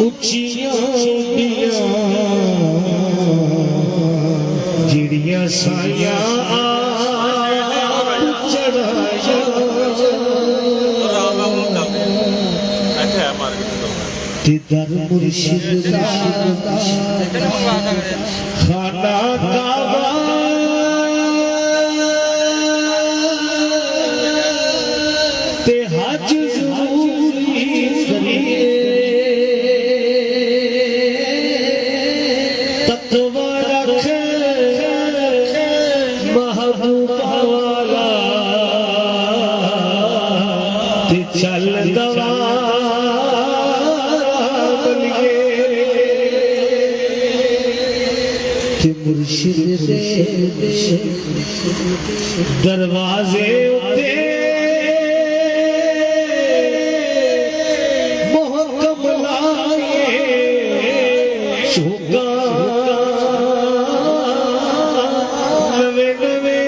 اچھیاں جڑیاں سایاں آپ چڑھایا در مرشد خانہ کعبہ تے حج ضروری کریے تقوی رکھ محبوبہ والا تے چل دوا مرشد دے دروازے اتے محکم لائے شوقا نوے نوے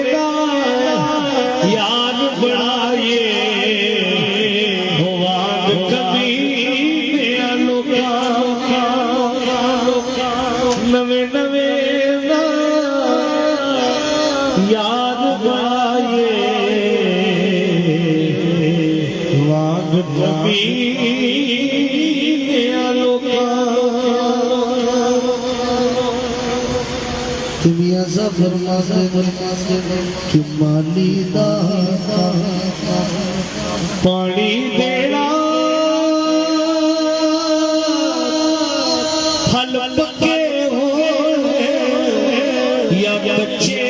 یاد بڑھائے ہواد کبھی نیا لوکا نوے نوے یاد بڑھائے میاں فرماتے کہ مالی دا پانی دینا پھل پکے ہو یا بچے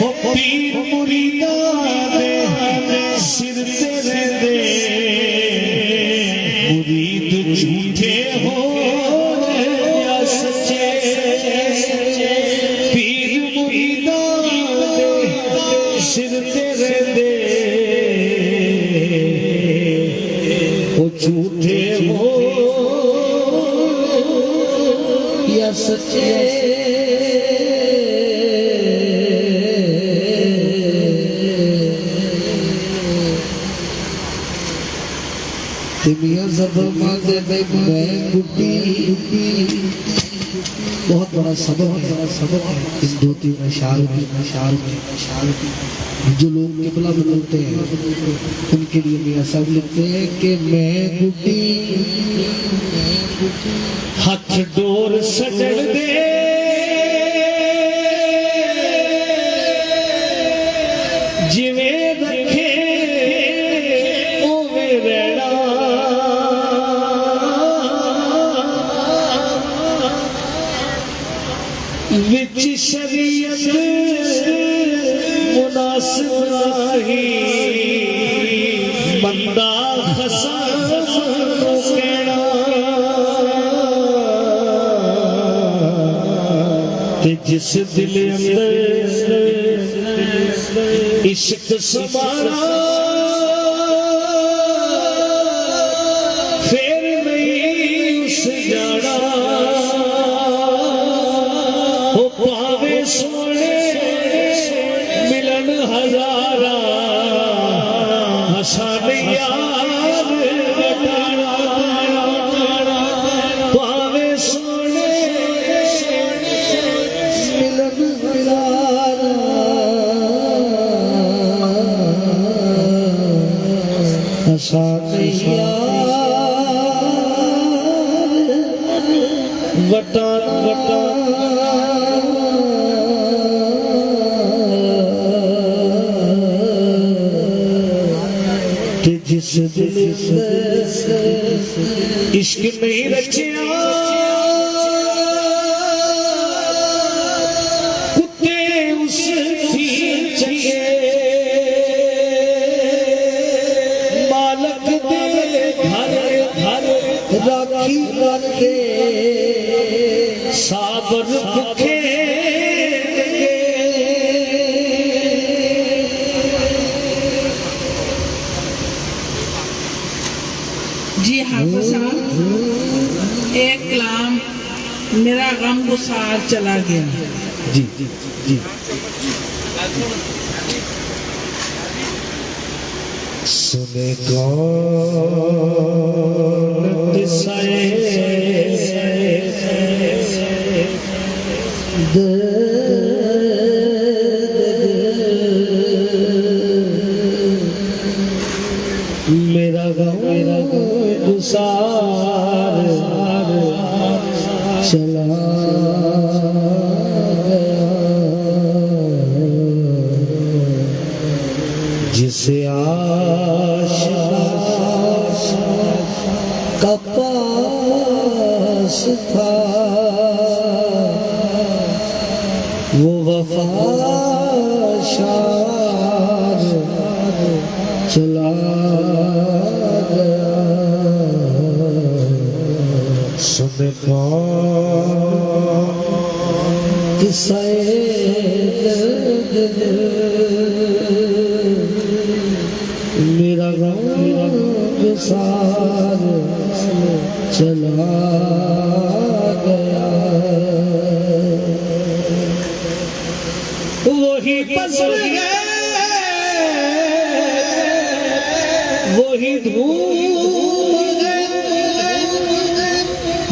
ہو پیر مریداں دے سر تیرے دے مرید جھوٹے ہو یا سچے پیر مریداں دے سر تیرے دے ہو جھوٹے ہو یا سچے میاں زبر مانگے میں گھٹی بہت بڑا سبب ہے ان دو تین اشعار میں جو لوگ قبلہ بدلتے ہیں ان کے لیے میاں صاحب لکھتے ہیں کہ میں گھٹی ہاتھ ڈور سجڑ دے جویں رکھے اوے رہنا وچ شریعت مناسب نہیں بندہ خسان نو کہنا تے جس دل اندر عشق سمارا پھر نہیں اس جانا وہ پاوے سونے ملن ہزارہ حسن یار بٹانا پاوے سونے ملن ہزارہ حسن یار بٹانا جس دل سے عشق نہیں رچیا کتے اس کی چکے مالک دے گھر راکھی رکھے صابر بھکے جی حافظ صاحب ایک کلام میرا غم گسار چلا گیا جی سنے کون قصہ میرا غم گسار چلا جسے عاشق کا پاس تھا وہ وفا شاد چلا گیا سن کون قصہ میرا غم گسار چلا گیا وہی پسر گئے وہی دھوم گئے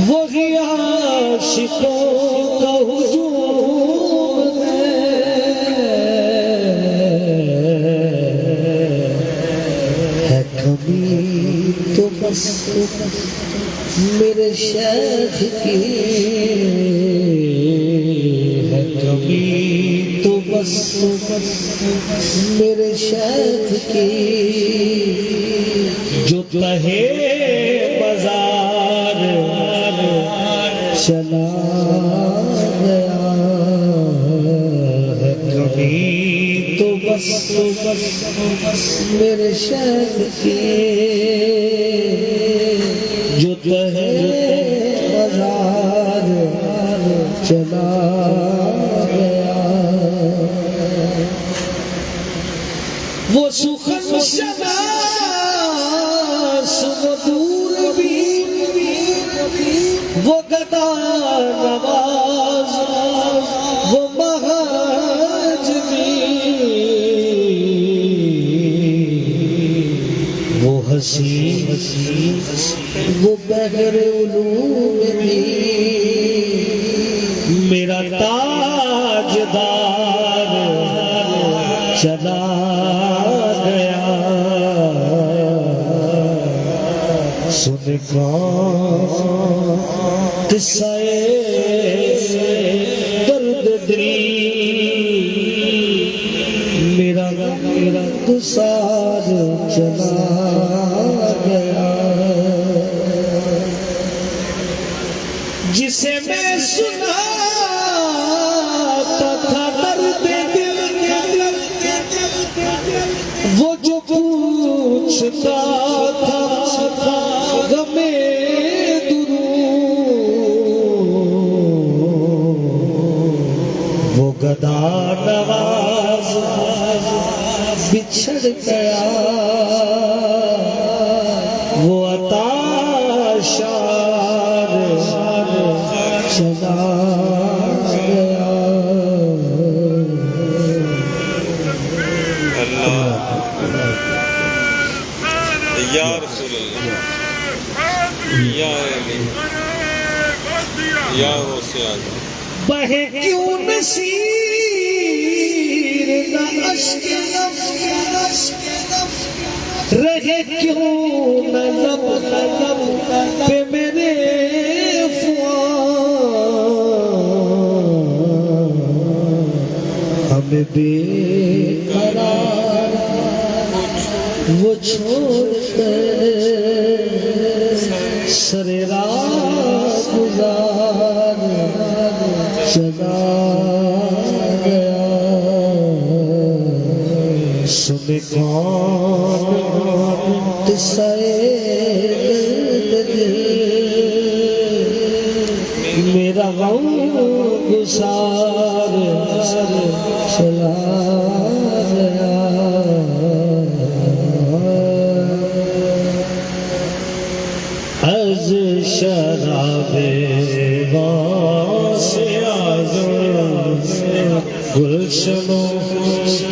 وہی عاشقوں کا ہجوم ہے کمی تو بس میرے شیخ کی بس میرے شیخ کی جو تہے بازار چلا گیا ہے کبھی تو بس میرے شیخ کی جو تہے بازار چلا گیا وہ سخن شناس وہ دور بھی وہ گدا نواز وہ مہاج بھی وہ حسین وہ بحر علوم بھی میرا تاجدار چلا گیا سن کون قصہ درد دل میرا گسار چلا گیا جسے میں سنا وہ جو پوچھتا تھا غمِ درود وہ گدا نواز بچھڑ گیا وہ عطا شار چلا گیا یا رسول اللہ یا علی یا غوث اعظم بہے کیوں نصیر نہ اشک رہے کیوں نہ لب پہ میرے فؤاد ہمیں بے قرار وہ چھوڑ کر سر راہ گزار چلا گیا سن کون قصہ دل میرا غم گسار چلا گیا از شراب غوث اعظم گلشن و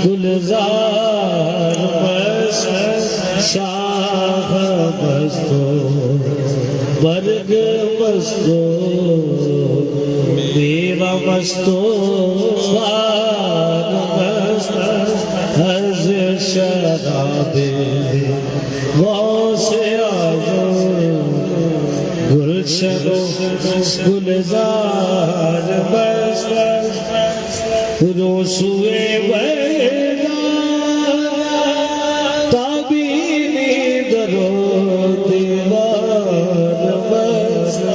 گلزار مست شاخ مست و برگ مست و میوہ مست و خار مست از شراب غوث اعظم گلشن و گلزار مست روسوئے ویدا تابینی درو دیوار مست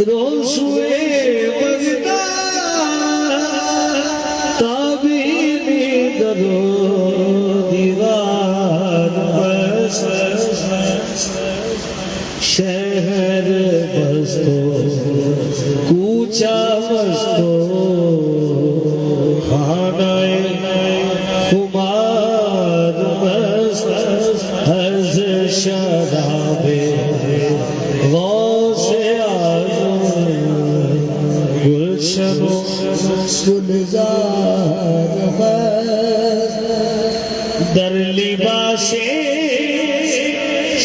روسوئے ویدا تابینی درو دیوار مست شہر بستو کوچا بستو خانہ خمار مست از شراب غوث اعظم گلشن و گلزار مست در لباس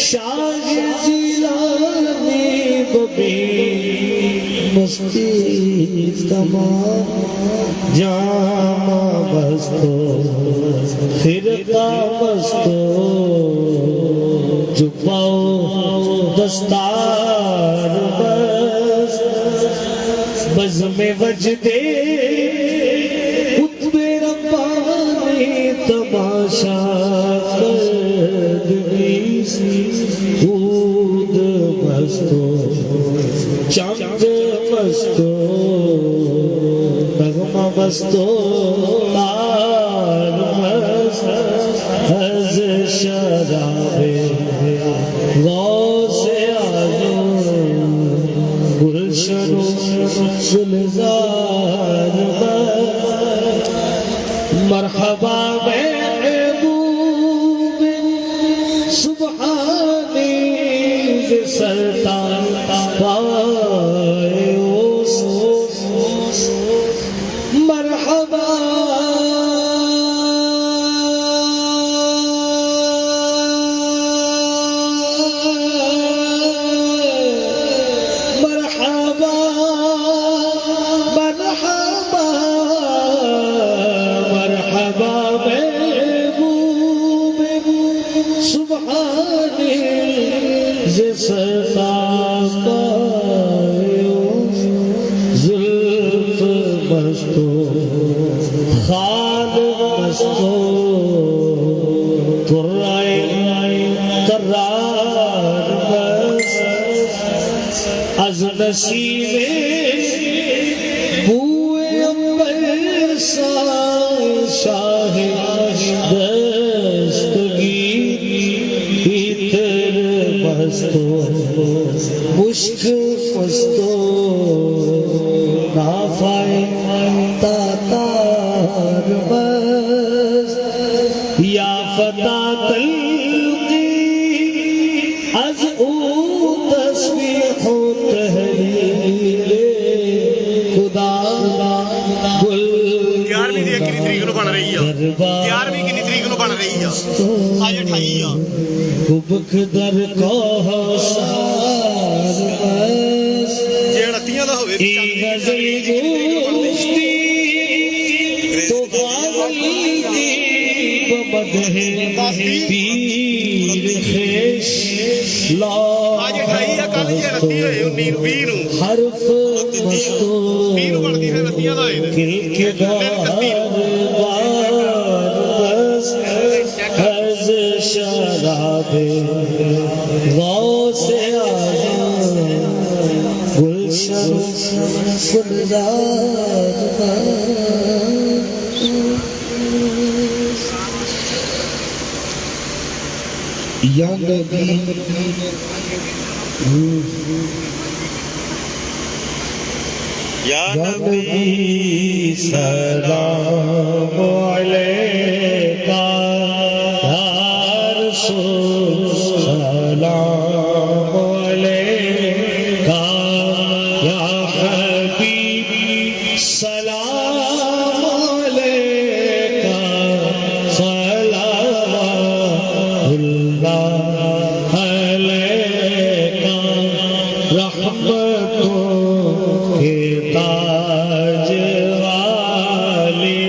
شاہ جیلانی ببی مستی تمام جامہ بستو فرقہ بستو جھپاؤ دستار بس بزم وجدے تماشا کردگی عود مستو چند مستو نغمہ مستو تار مست از شراب غوث اعظم گلشن و گلزار مرحبا محبوب سبحانی سلطان پائے مرحبا زلف مستو خال مستو ترائے ترار مست از نسیم بوئے امبر سا شاہ مستو مشک مستو نافائے تاتار مست یا فتح تلقی از او تسبیح و تحلیل خدا گل 11ویں ਦੀ ਕਿੰਨੀ ਤਰੀਕ ਨੂੰ ਬਣ ਰਹੀ ਆ 11ਵੀਂ ਕਿੰਨੀ ਤਰੀਕ ਨੂੰ ਬਣ ਰਹੀ ਆ ਅੱਜ 28 ਆ کبک در کو سار بس ਜੇ 29 ਦਾ ਹੋਵੇ ای غزل گفتی تو پاگل دی بمدح پیر خیش لا ਅੱਜ 28 ਆ ਕੱਲ ਜੇ 29 ਹੋਏ 19 ਨੂੰ 20 ਨੂੰ حرف مستو 20 ਨੂੰ ਬਣਦੀ ਫਿਰ 29 ਦਾ ਹੋਏ کل کے دار بار بس از شراب غوث اعظم گلشن گلزار یا نبی یا یا نبی سلام علیکہ یا رسول سلام علیکہ یا حبیبی سلام علیکہ صلوات اللہ علیکہ رحمتوں کے تاج والی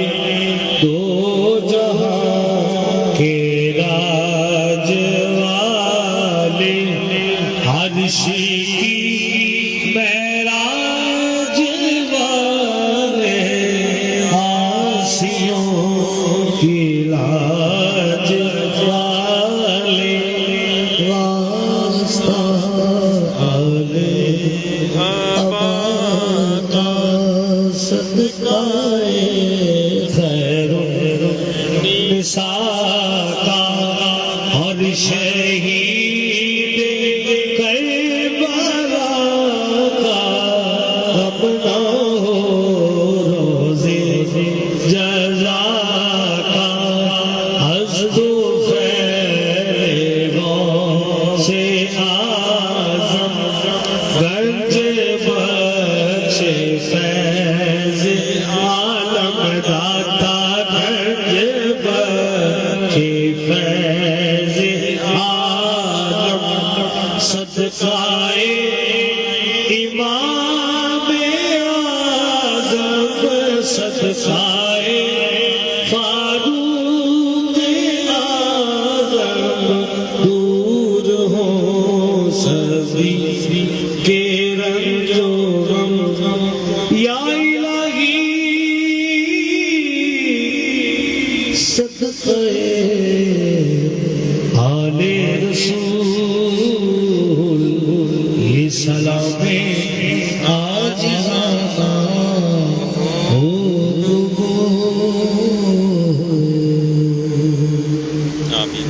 صدقے آل رسول یہ سلام آج آنا ہو آمین.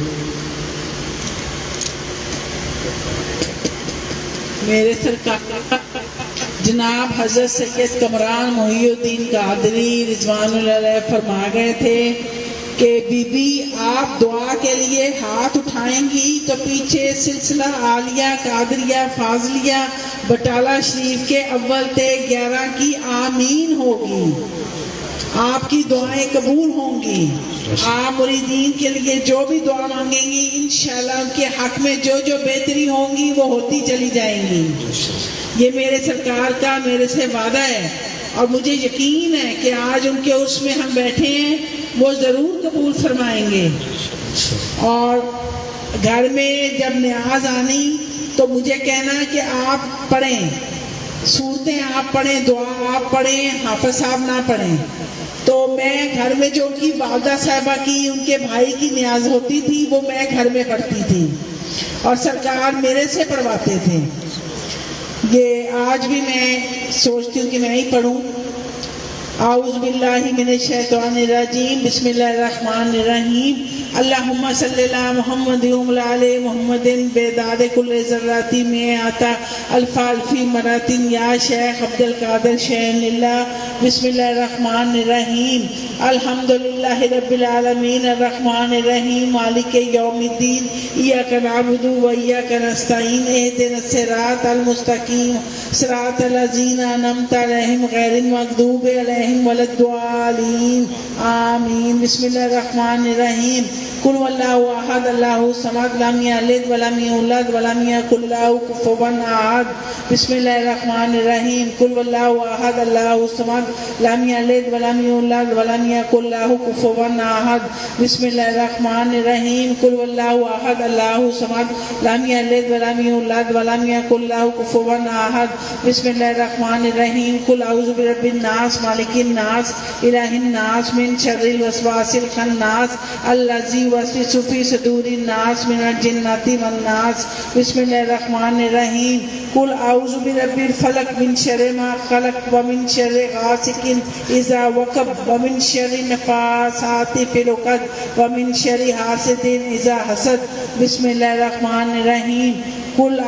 میرے سرکار جناب حضرت سید کمران محی الدین قادری رضوان اللہ علیہ فرما گئے تھے کہ بی بی آپ دعا کے لیے ہاتھ اٹھائیں گی تو پیچھے سلسلہ عالیہ قادریہ فاضلیہ بٹالہ شریف کے اول تے 11 کی آمین ہوگی. آپ کی دعائیں قبول ہوں گی. آپ مریدین کے لیے جو بھی دعا مانگیں گی انشاءاللہ ان کے حق میں جو جو بہتری ہوں گی وہ ہوتی چلی جائیں گی. یہ میرے سرکار کا میرے سے وعدہ ہے اور مجھے یقین ہے کہ آج ان کے عرس میں ہم بیٹھے ہیں وہ ضرور قبول فرمائیں گے. اور گھر میں جب نیاز آنی تو مجھے کہنا کہ آپ پڑھیں، صورتیں آپ پڑھیں، دعا آپ پڑھیں، حافظ صاحب نہ پڑھیں. تو میں گھر میں جو ان کی والدہ صاحبہ کی ان کے بھائی کی نیاز ہوتی تھی وہ میں گھر میں پڑھتی تھی اور سرکار میرے سے پڑھواتے تھے. یہ آج بھی میں سوچتی ہوں کہ میں ہی پڑھوں. اعوذ باللہ من الشیطان الرجیم بسم اللہ الرحمن الرحیم اللہم صلی اللہ محمد علی محمد بیداد کل ذراتی میں آتا الفالفی مراتن یا شیخ عبد القادر شین اللہ. بسم اللہ الرحمن الرحیم الحمدللہ رب العالمین الرحمن الرحیم مالک یوم الدین ایاک نعبد و ایاک نستعین اہدنا الصراط المستقیم صراط الذین انعمت علیہم غیر المغضوب علیہم ولا الضالین آمین. بسم اللہ الرحمن الرحیم قل واللہ احد اللہ الصمد لم یلد ولم یولد ولم یکن لہ کفوا احد. بسم اللہ الرحمن الرحیم قل واللہ احد اللہ الصمد لم یلد ولم یولد ولم یکن لہ کفوا احد. بسم اللہ الرحمن الرحیم قل واللہ احد اللہ الصمد لم یلد ولم یولد ولم یکن لہ کفوا احد. بسم اللہ الرحمن الرحیم قل اعوذ برب الناس مالک الناس الہ الناس من شر الوسواس الخناس الذی وسوس فی صدور الناس من الجنۃ والناس. بسم اللہ الرحمن الرحیم قل اعوذ برب الفلق من شر ما خلق ومن شر غاسق اذا وقب ومن شر النفاثات فی العقد ومن شر حاسد اذا حسد. بسم اللہ الرحمن الرحیم قل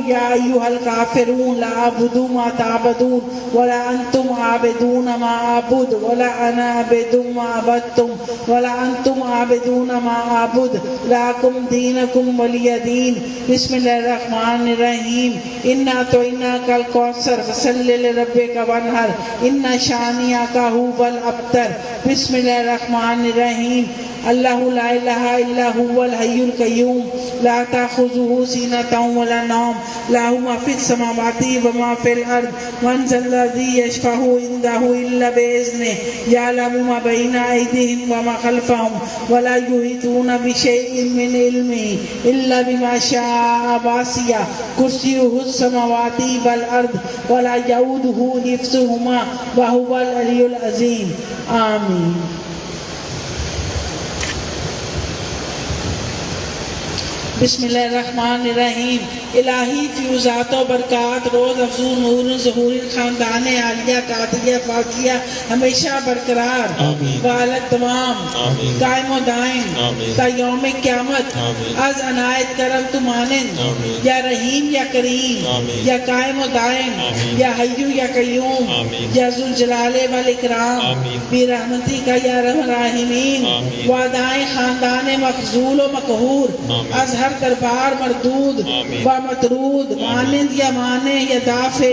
یا ایھا الکافرون لا اعبد ما تعبدون ولا انتم عابدون ما اعبد ولا انا عابد ما عبدتم ولا انتم عابدون ما اعبد لکم دینکم ولی دین. بسم اللہ الرحمن الرحیم انا اعطیناک الکوثر فصل لربک وانحر ان شانئک ھو الابتر. بسم اللہ الرحمن الرحیم اللہ لا الہ الا هو الحی القیوم لا تأخذہ سینۃ ولا نوم لہ ما فی السماوات وما فی الارض من ذا الذی یشفع عنده الا بإذنہ یعلم ما بین ایدیہم وما خلفہم ولا یحیطون بشیء من علمہ الا بما شاء وسع کرسیہ السماوات والارض ولا یؤودہ حفظہما وہو العلی العظیم. آمین. بسم اللہ الرحمن الرحیم الہی فیوزات و برکات روز افزون نور ظہور خاندان عالیہ قادریہ فاضلیہ ہمیشہ برقرار والد تمام قائم و دائم تا یوم قیامت. از عنایت کرم تو مانند یا رحیم یا کریم یا قائم و دائم یا حیو یا قیوم یا ذوالجلال والاکرام برحمتی کا یا رحم الراحمین. وعدائیں خاندان مخذول و مقہور از ہر دربار مردود و مطرود مانند یا مانے یا دافع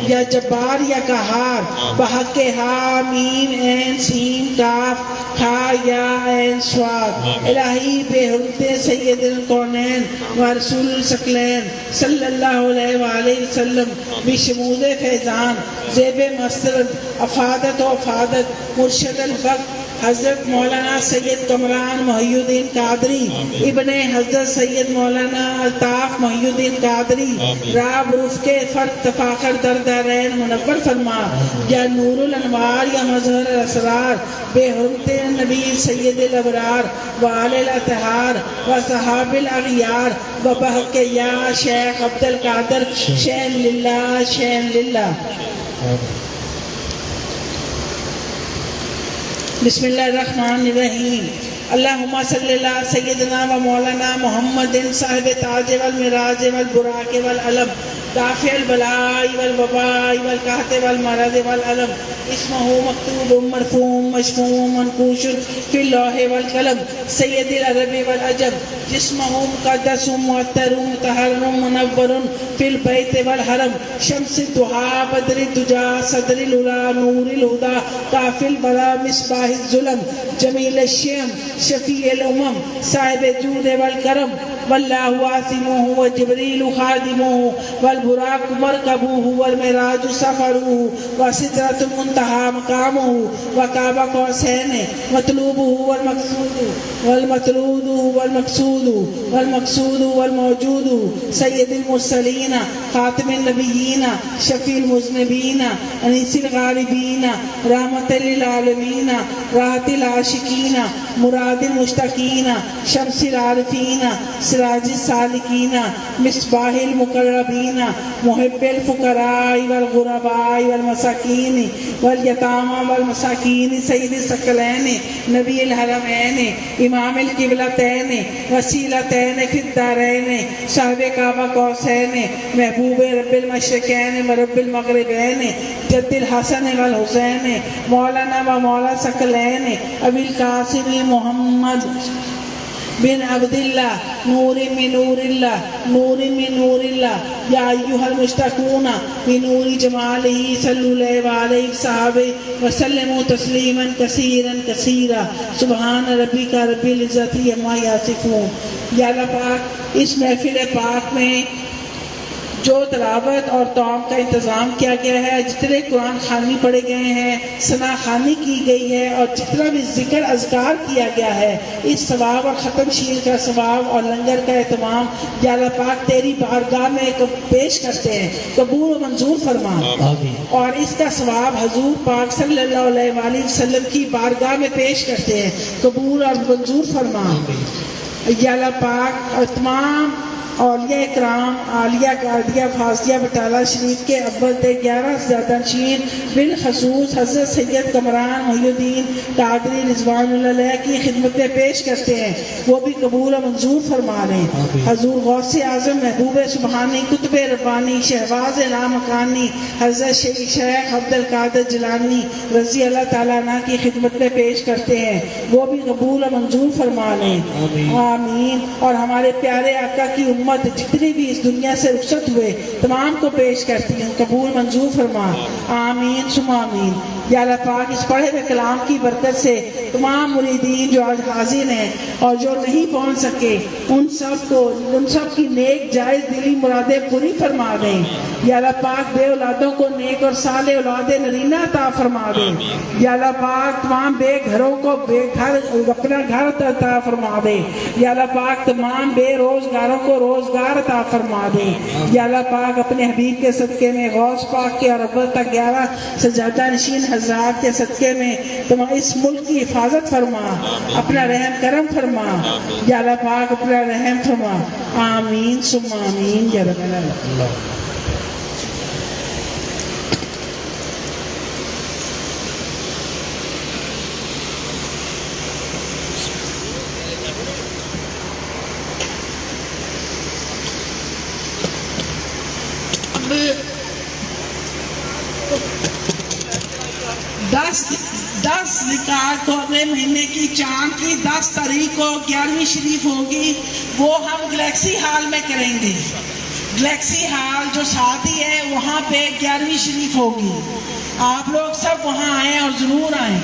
یا جبار یا قہار بحق حامیم عین سین کاف کھا یا عین صاد. الہی بے حرمت سید الکونین و رسول الثقلین صلی اللہ علیہ وآلہ وسلم بشمول فیضان زیب مسرد افادت و افادت مرشد الوقت حضرت مولانا سید کمران محی الدین قادری ابن حضرت سید مولانا الطاف محی الدین قادری راب رفق فرق تفاخر در دارین منور فرما، یا نور الانوار یا مظہر الاسرار، بے حرمت نبی سید الابرار وآل الاطہار و صحاب الاغیار و بحق یا شیخ عبد القادر شین للہ شین للہ۔ بسم اللہ الرحمن الرحیم۔ اللہم صلی اللہ سیدنا و مولانا محمد صاحب تاج والمراج والبراق والعلم دافع البلاء والوباء والقحط والمرض والعلم، اسمہ مکتوب مرفوع مشفوع منقوش فی اللوح والقلم، سید العرب والعجم، جسمہ مقدس معطر مطہر منور فی البیت والحرم، شمس الضحیٰ بدر الدجا صدر العلا نور الہدا کافی البلا مصباح الظلم، جمیل الشیم شفیع الامم، صاحب جود والکرم، واللہ عاصمہ وجبریل خادمہ والبراق مرکبہ والمراج سفرہ وسدرۃ المنتہی مقامہ وقاب قوسین مطلوبہ والمطلود والمقصود والموجود، سید المرسلین خاتم النبیین شفیع المذنبین انیس الغالبین رحمت للعالمین راحت العاشقین مراد المشتاقین شمس العارفین سراج السالکین مصباح المقربین محب الفقراء والغرباء والمساکین والیتامى والمساکین، سید الثقلین نبی الحرمین امام القبلتین وسیلتین فی الدارین، صاحب کعبہ قوسین محبوب رب المشرقین و رب المغربین، جد الحسن والحسین مولانا و مولا ثقلین ابی القاسم محمد بن عبداللہ نور من نور اللہ نور من نور اللہ، یا ایہا المشتاقون بنور جمالہ صلو علیہ وآلہ صحابہ وسلموا تسلیما کثیرا کثیرا، سبحان ربک رب العزت عما یصفون۔ یا اللہ پاک، اس محفل پاک میں جو تلاوت اور طعام کا انتظام کیا گیا ہے، جتنے قرآن خوانی پڑھے گئے ہیں، ثنا خوانی کی گئی ہے، اور جتنا بھی ذکر اذکار کیا گیا ہے، اس ثواب اور ختم شیر کا ثواب اور لنگر کا اہتمام یا اللہ پاک تیری بارگاہ میں پیش کرتے ہیں، قبول و منظور فرما، اور اس کا ثواب حضور پاک صلی اللہ علیہ وآلہ وسلم کی بارگاہ میں پیش کرتے ہیں، قبول اور منظور فرما۔ یا اللہ پاک، اور تمام اولیاء اکرام عالیہ قادریہ فاضلیہ بٹالہ شریف کے اول تے 11 سے زیادہ نشین، بالخصوص حضرت سید کمران محی الدین قادری رضوان اللہ علیہ کی خدمت میں پیش کرتے ہیں، وہ بھی قبول و منظور فرما لیں۔ حضور غوث اعظم محبوب سبحانی قطب ربانی شہباز لامکانی حضرت شیخ عبد القادر جیلانی رضی اللہ تعالیٰ عنہ کی خدمت میں پیش کرتے ہیں، وہ بھی قبول و منظور فرما لیں، آمین۔ اور ہمارے پیارے آقا کی امت جتنی بھی اس دنیا سے رخصت ہوئے تمام کو پیش کرتی ہیں، قبول منظور فرما، آمین ثم آمین۔ یا اللہ پاک، اس پڑھے ہوئے کلام کی برکت سے تمام مریدین جو آج حاضر ہیں اور جو نہیں پہنچ سکے، ان سب کی نیک جائز دلی مرادیں پوری فرما دیں۔ یا اللہ پاک، بے اولادوں کو نیک اور صالح اولاد نرینہ عطا فرما دیں۔ یا اللہ پاک، تمام بے گھروں کو بے گھر اپنا گھر عطا فرما دیں۔ یا اللہ پاک، تمام بے روزگاروں کو روزگار عطا فرما دیں۔ یا اللہ پاک، اپنے حبیب کے صدقے میں غوث پاک کے اور اول تک 11 سجادہ نشین حضرات کے صدقے میں تم اس ملک کی حفاظت فرما، اپنا رحم کرم فرما۔ یا اللہ پاک، اپنا رحم فرما، آمین ثم آمین یا رب العالمین۔ دس ذکات کو اگلے مہینے کی چاند کی 10 تاریخ کو 11ویں شریف ہوگی، وہ ہم گلیکسی ہال میں کریں گے۔ گلیکسی ہال جو ساتھ ہی ہے وہاں پہ 11ویں شریف ہوگی، آپ لوگ سب وہاں آئیں اور ضرور آئیں۔